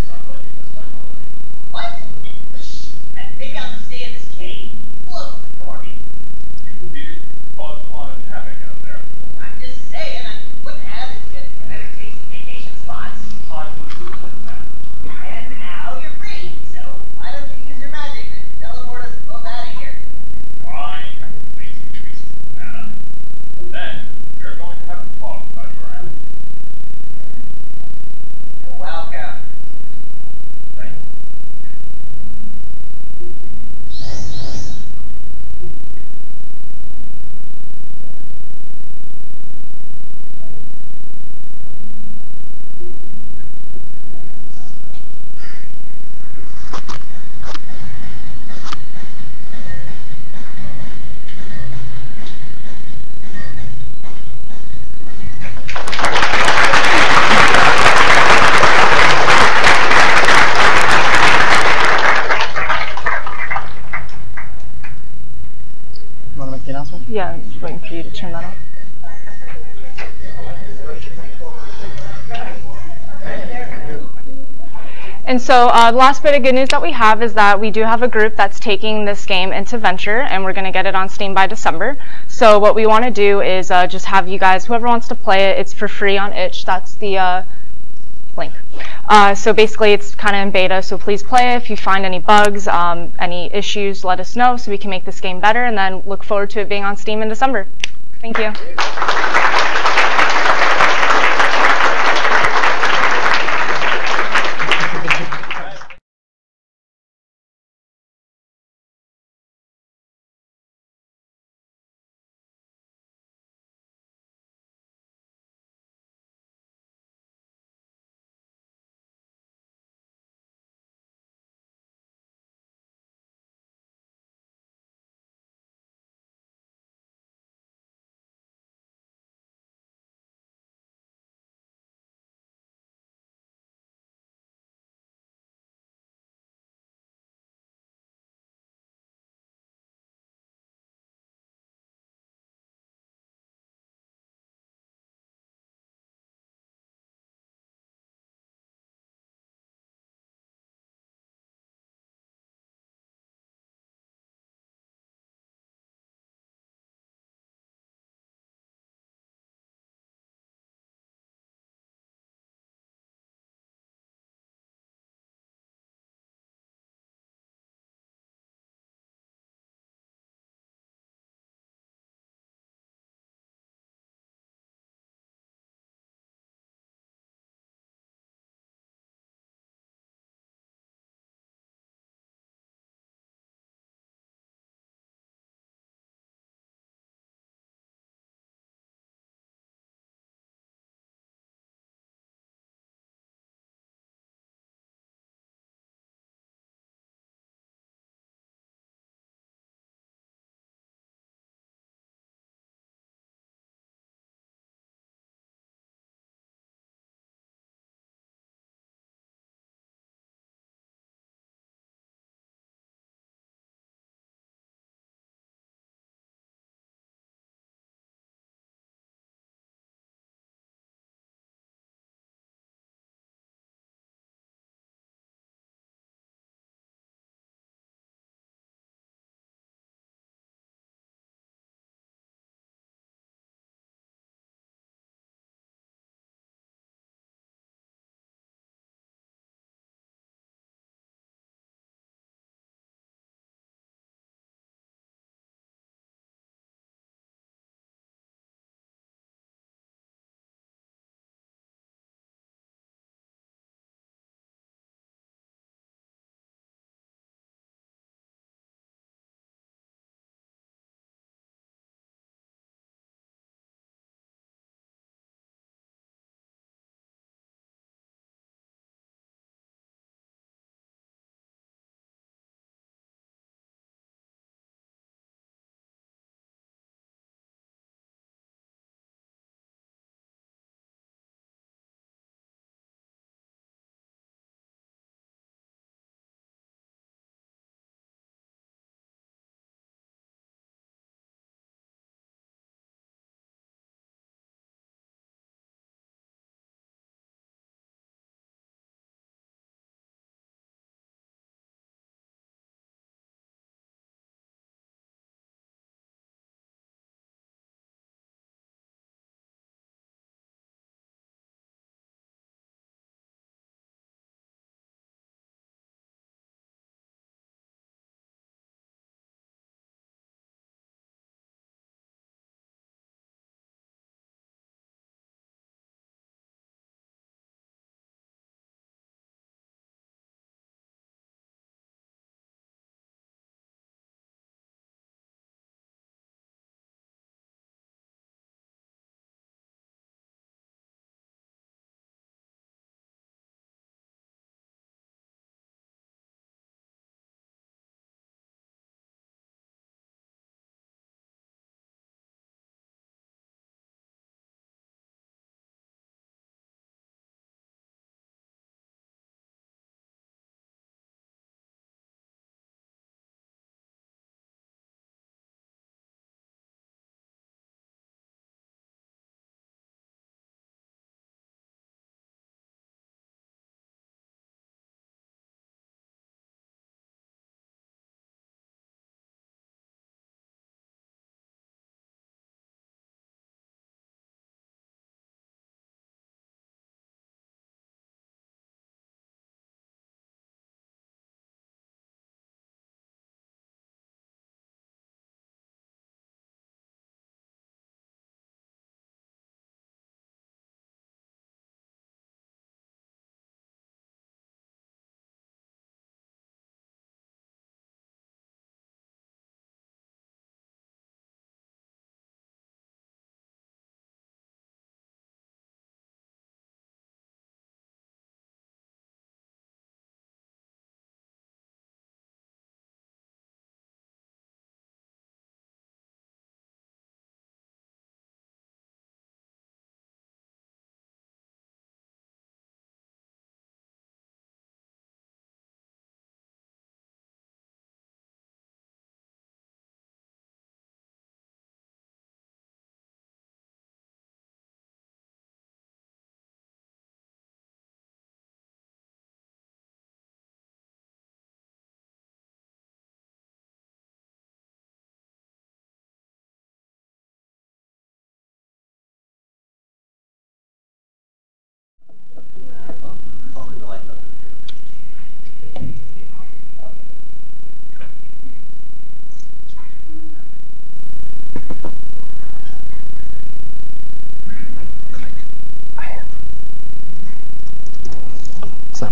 Sounds like you missed my call. What? Maybe I'll just stay in this cave. Who opens the door? You did cause a lot of havoc out there. I'm just saying, I wouldn't have if you had better taste in vacation spots. I would do that. And now you're free, so why don't you use your magic and teleport us both out of here? Fine, I will wait to give you some mana. Then, we're going to have a talk about your animal. You're welcome. Thank you. You want to make the announcement? Yeah, I'm just waiting for you to turn that on. And so the last bit of good news that we have is that we do have a group that's taking this game into Venture, and we're going to get it on Steam by December. So what we want to do is just have you guys, whoever wants to play it, it's for free on itch. That's the link. So basically it's kind of in beta, so please play it. If you find any bugs, any issues, let us know so we can make this game better, and then look forward to it being on Steam in December. Thank you.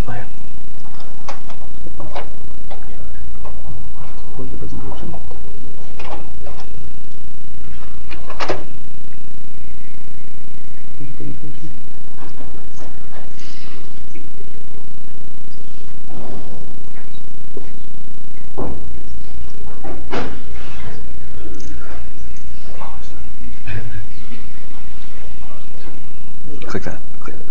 play. Where's the presentation? Click that. Click that.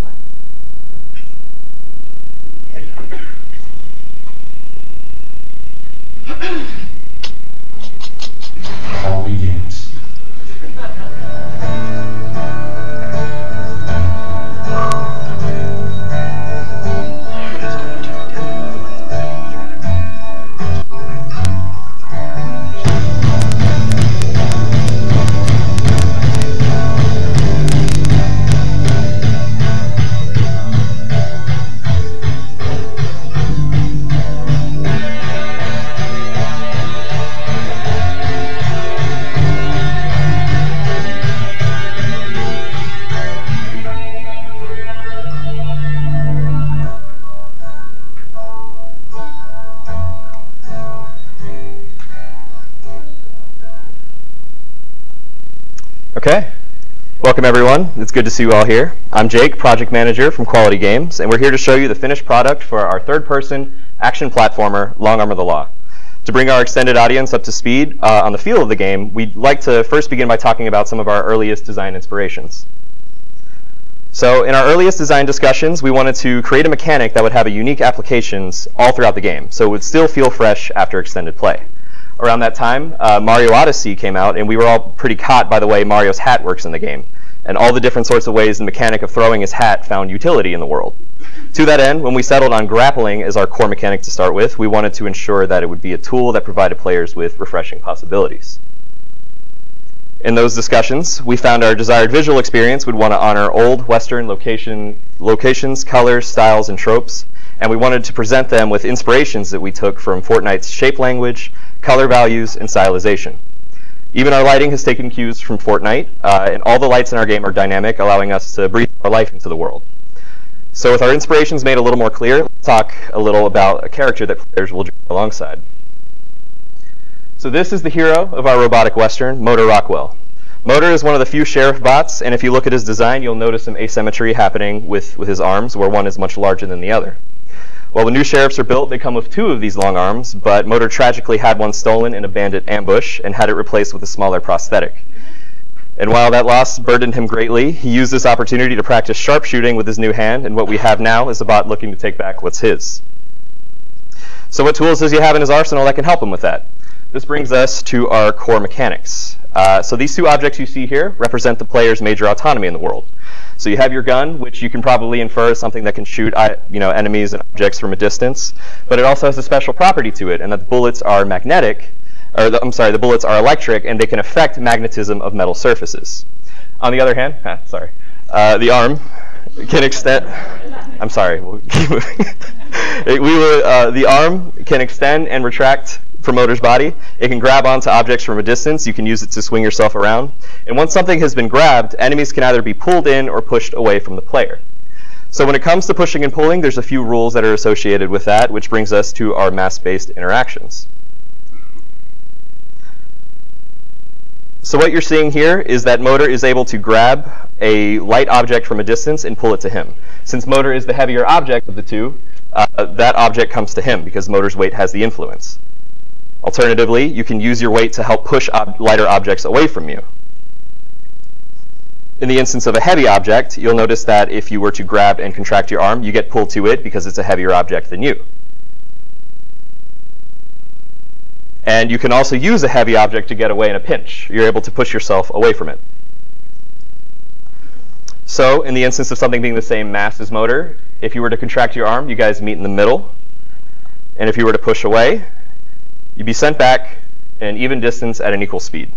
All begins. Okay, welcome everyone. It's good to see you all here. I'm Jake, project manager from Quality Games, and we're here to show you the finished product for our third-person action platformer, Long Arm of the Law. To bring our extended audience up to speed on the feel of the game, we'd like to first begin by talking about some of our earliest design inspirations. So in our earliest design discussions, we wanted to create a mechanic that would have a unique applications all throughout the game, so it would still feel fresh after extended play. Around that time, Mario Odyssey came out, and we were all pretty caught by the way Mario's hat works in the game, and all the different sorts of ways the mechanic of throwing his hat found utility in the world. To that end, when we settled on grappling as our core mechanic to start with, we wanted to ensure that it would be a tool that provided players with refreshing possibilities. In those discussions, we found our desired visual experience would want to honor old Western locations, colors, styles, and tropes, and we wanted to present them with inspirations that we took from Fortnite's shape language, color values, and stylization. Even our lighting has taken cues from Fortnite, and all the lights in our game are dynamic, allowing us to breathe our life into the world. So with our inspirations made a little more clear, let's talk a little about a character that players will join alongside. So this is the hero of our robotic Western, Motor Rockwell. Motor is one of the few sheriff bots, and if you look at his design, you'll notice some asymmetry happening with his arms, where one is much larger than the other. While the new sheriffs are built, they come with 2 of these long arms, but Motor tragically had one stolen in a bandit ambush and had it replaced with a smaller prosthetic. And while that loss burdened him greatly, he used this opportunity to practice sharpshooting with his new hand, and what we have now is a bot looking to take back what's his. So what tools does he have in his arsenal that can help him with that? This brings us to our core mechanics. So these 2 objects you see here represent the player's major autonomy in the world. So you have your gun, which you can probably infer is something that can shoot enemies and objects from a distance, but it also has a special property to it, and that the bullets are magnetic, or the bullets are electric, and they can affect magnetism of metal surfaces. On the other hand, the arm can extend. I'm sorry, we'll keep moving. The arm can extend and retract from Motor's body. It can grab onto objects from a distance. You can use it to swing yourself around. And once something has been grabbed, enemies can either be pulled in or pushed away from the player. So when it comes to pushing and pulling, there's a few rules that are associated with that, which brings us to our mass-based interactions. So what you're seeing here is that Motor is able to grab a light object from a distance and pull it to him. Since Motor is the heavier object of the 2, that object comes to him because Motor's weight has the influence. Alternatively, you can use your weight to help push lighter objects away from you. In the instance of a heavy object, you'll notice that if you were to grab and contract your arm, you get pulled to it because it's a heavier object than you. And you can also use a heavy object to get away in a pinch. You're able to push yourself away from it. So in the instance of something being the same mass as Motor, if you were to contract your arm, you guys meet in the middle. And if you were to push away, you'd be sent back in an even distance at an equal speed.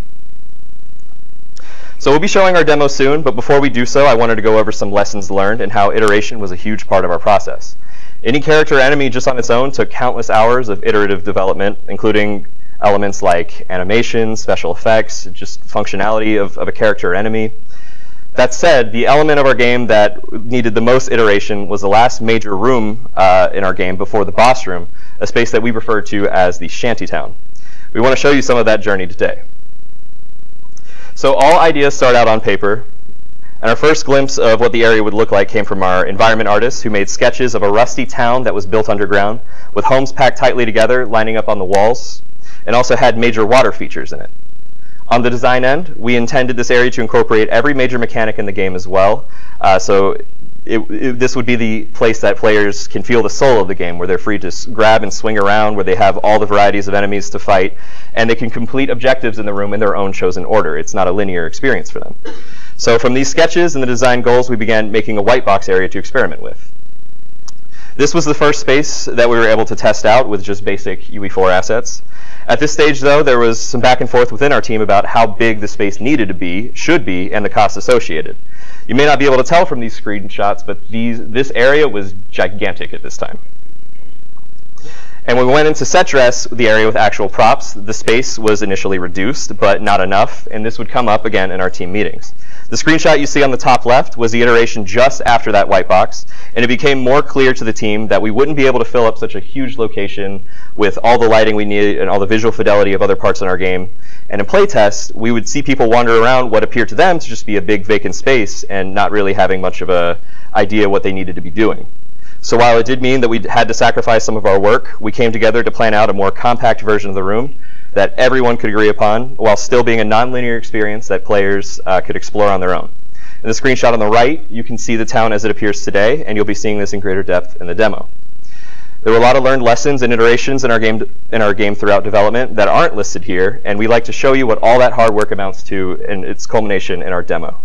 So we'll be showing our demo soon, but before we do so, I wanted to go over some lessons learned and how iteration was a huge part of our process. Any character or enemy just on its own took countless hours of iterative development, including elements like animation, special effects, just functionality of a character or enemy. That said, the element of our game that needed the most iteration was the last major room in our game before the boss room, a space that we refer to as the Shantytown. We want to show you some of that journey today. So all ideas start out on paper, and our first glimpse of what the area would look like came from our environment artists who made sketches of a rusty town that was built underground with homes packed tightly together, lining up on the walls, and also had major water features in it. On the design end, we intended this area to incorporate every major mechanic in the game as well. This would be the place that players can feel the soul of the game, where they're free to grab and swing around, where they have all the varieties of enemies to fight, and they can complete objectives in the room in their own chosen order. It's not a linear experience for them. So from these sketches and the design goals, we began making a white box area to experiment with. This was the first space that we were able to test out with just basic UE4 assets. At this stage, though, there was some back and forth within our team about how big the space needed to be, should be, and the costs associated. You may not be able to tell from these screenshots, but this area was gigantic at this time. And when we went into set dress, the area with actual props, the space was initially reduced, but not enough, and this would come up again in our team meetings. The screenshot you see on the top left was the iteration just after that white box, and it became more clear to the team that we wouldn't be able to fill up such a huge location with all the lighting we needed and all the visual fidelity of other parts in our game. And in playtest, we would see people wander around what appeared to them to just be a big vacant space and not really having much of an idea what they needed to be doing. So while it did mean that we had to sacrifice some of our work, we came together to plan out a more compact version of the room that everyone could agree upon, while still being a non-linear experience that players could explore on their own. In the screenshot on the right, you can see the town as it appears today, and you'll be seeing this in greater depth in the demo. There were a lot of learned lessons and iterations in our game throughout development that aren't listed here, and we'd like to show you what all that hard work amounts to and its culmination in our demo.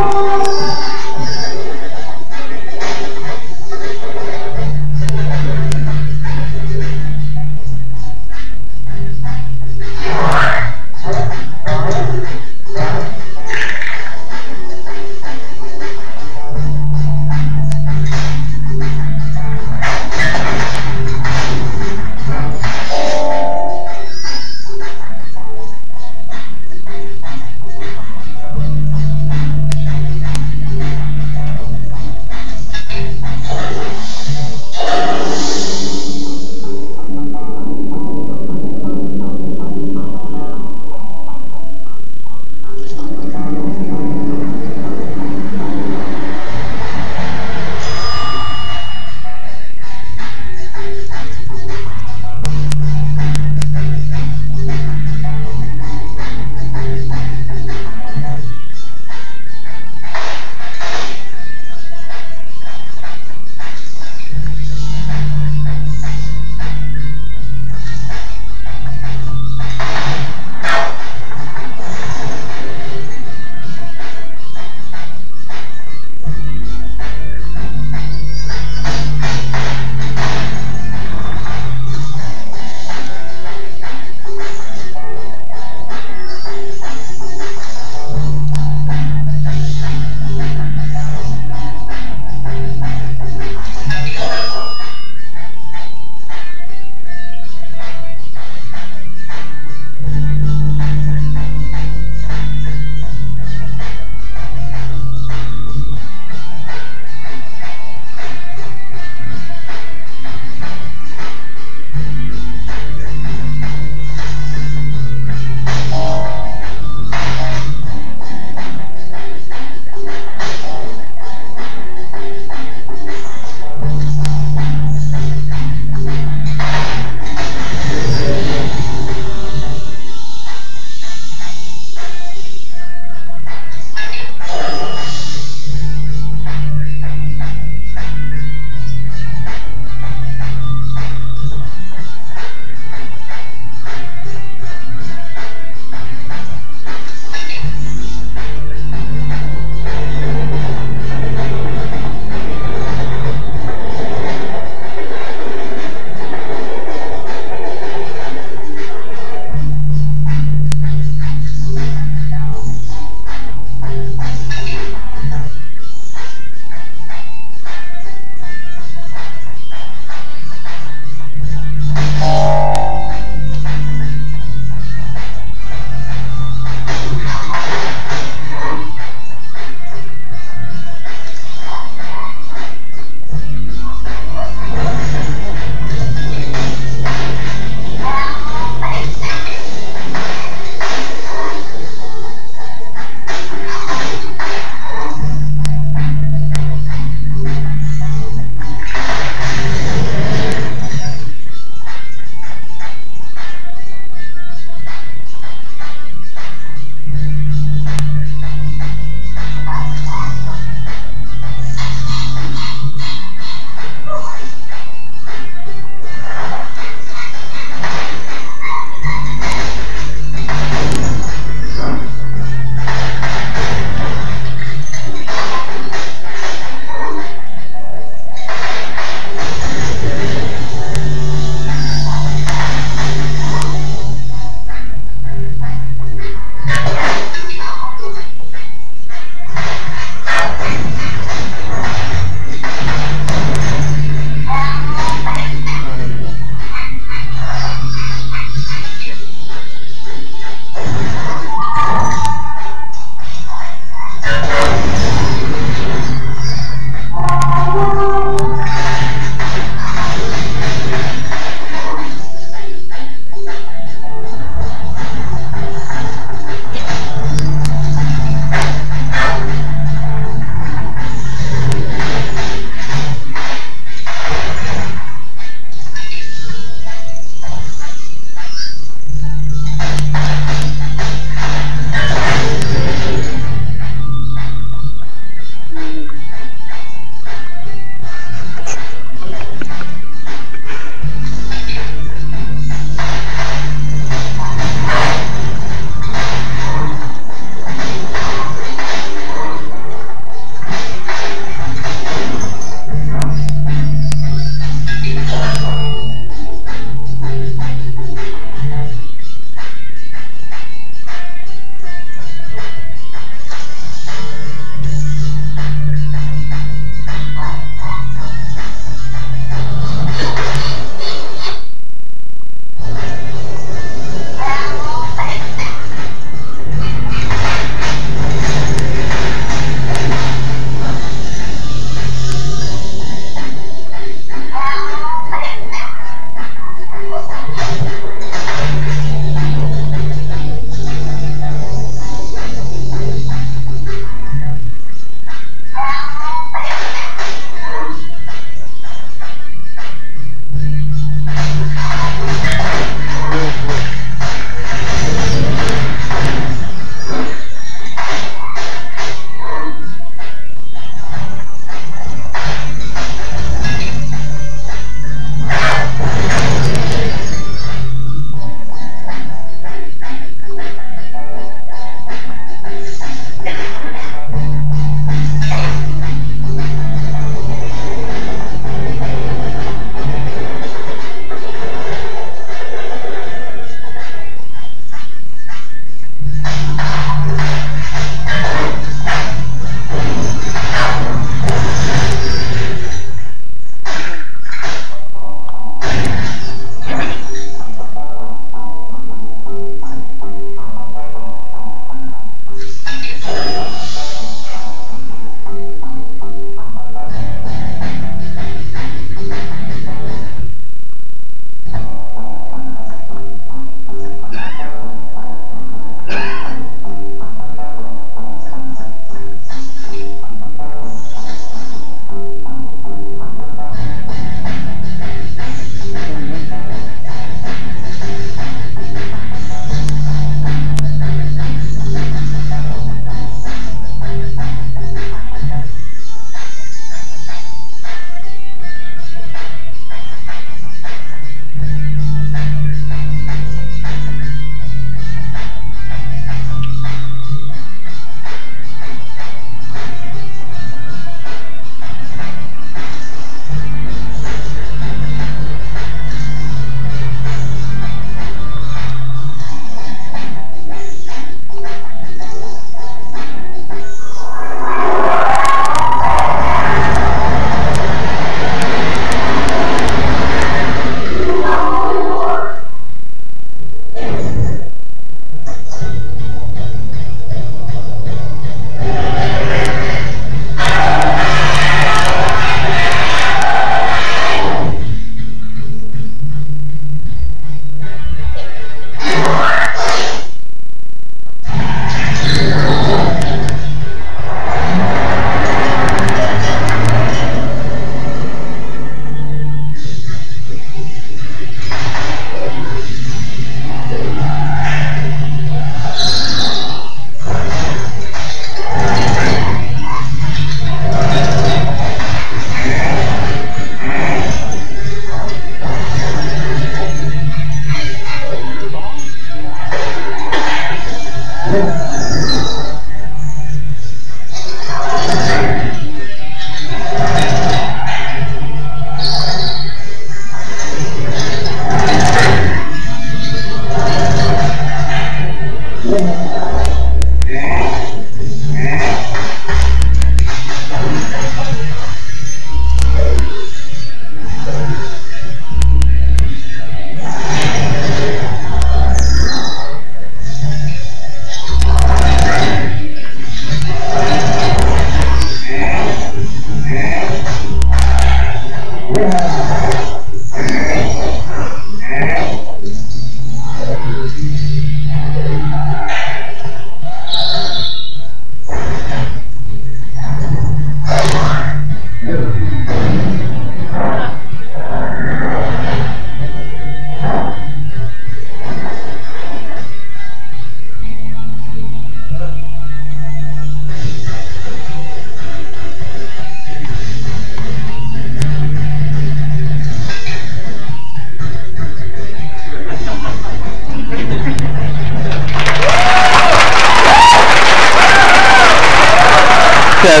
Okay.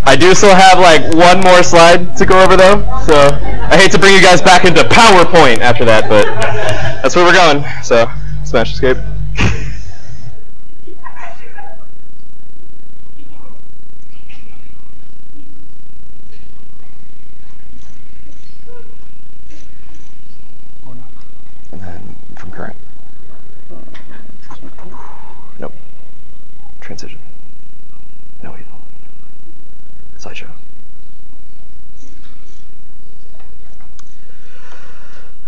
I do still have like one more slide to go over though, so I hate to bring you guys back into PowerPoint after that, but that's where we're going. So smash escape. And then from current. Nope. Transition. No, wait. Slideshow.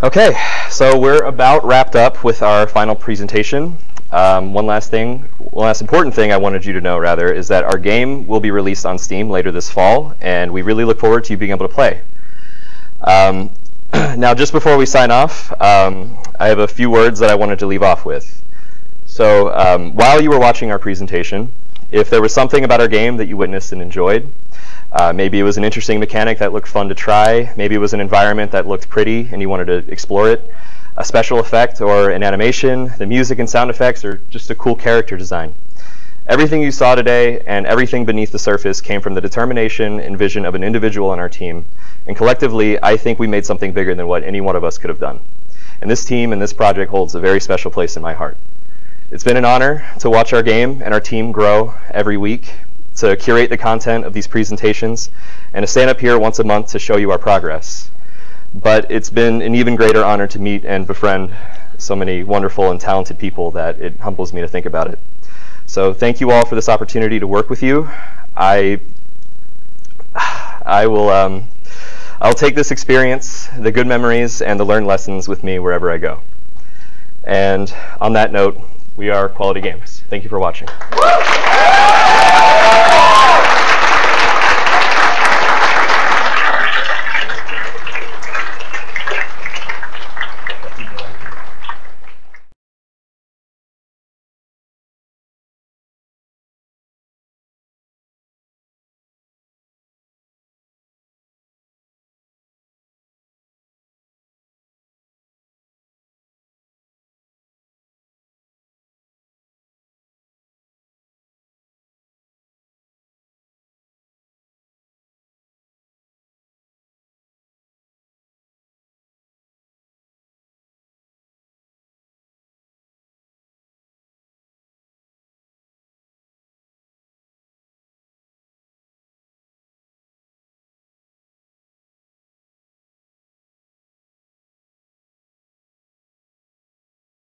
Okay, so we're about wrapped up with our final presentation. One last important thing I wanted you to know, rather, is that our game will be released on Steam later this fall, and we really look forward to you being able to play. Now, just before we sign off, I have a few words that I wanted to leave off with. So, while you were watching our presentation, if there was something about our game that you witnessed and enjoyed, maybe it was an interesting mechanic that looked fun to try, maybe it was an environment that looked pretty and you wanted to explore it, a special effect or an animation, the music and sound effects, or just a cool character design. Everything you saw today and everything beneath the surface came from the determination and vision of an individual on our team, and collectively I think we made something bigger than what any one of us could have done. And this team and this project holds a very special place in my heart. It's been an honor to watch our game and our team grow every week, to curate the content of these presentations, and to stand up here once a month to show you our progress. But it's been an even greater honor to meet and befriend so many wonderful and talented people that it humbles me to think about it. So thank you all for this opportunity to work with you. I'll take this experience, the good memories, and the learned lessons with me wherever I go. And on that note, we are Quality Games. Thank you for watching.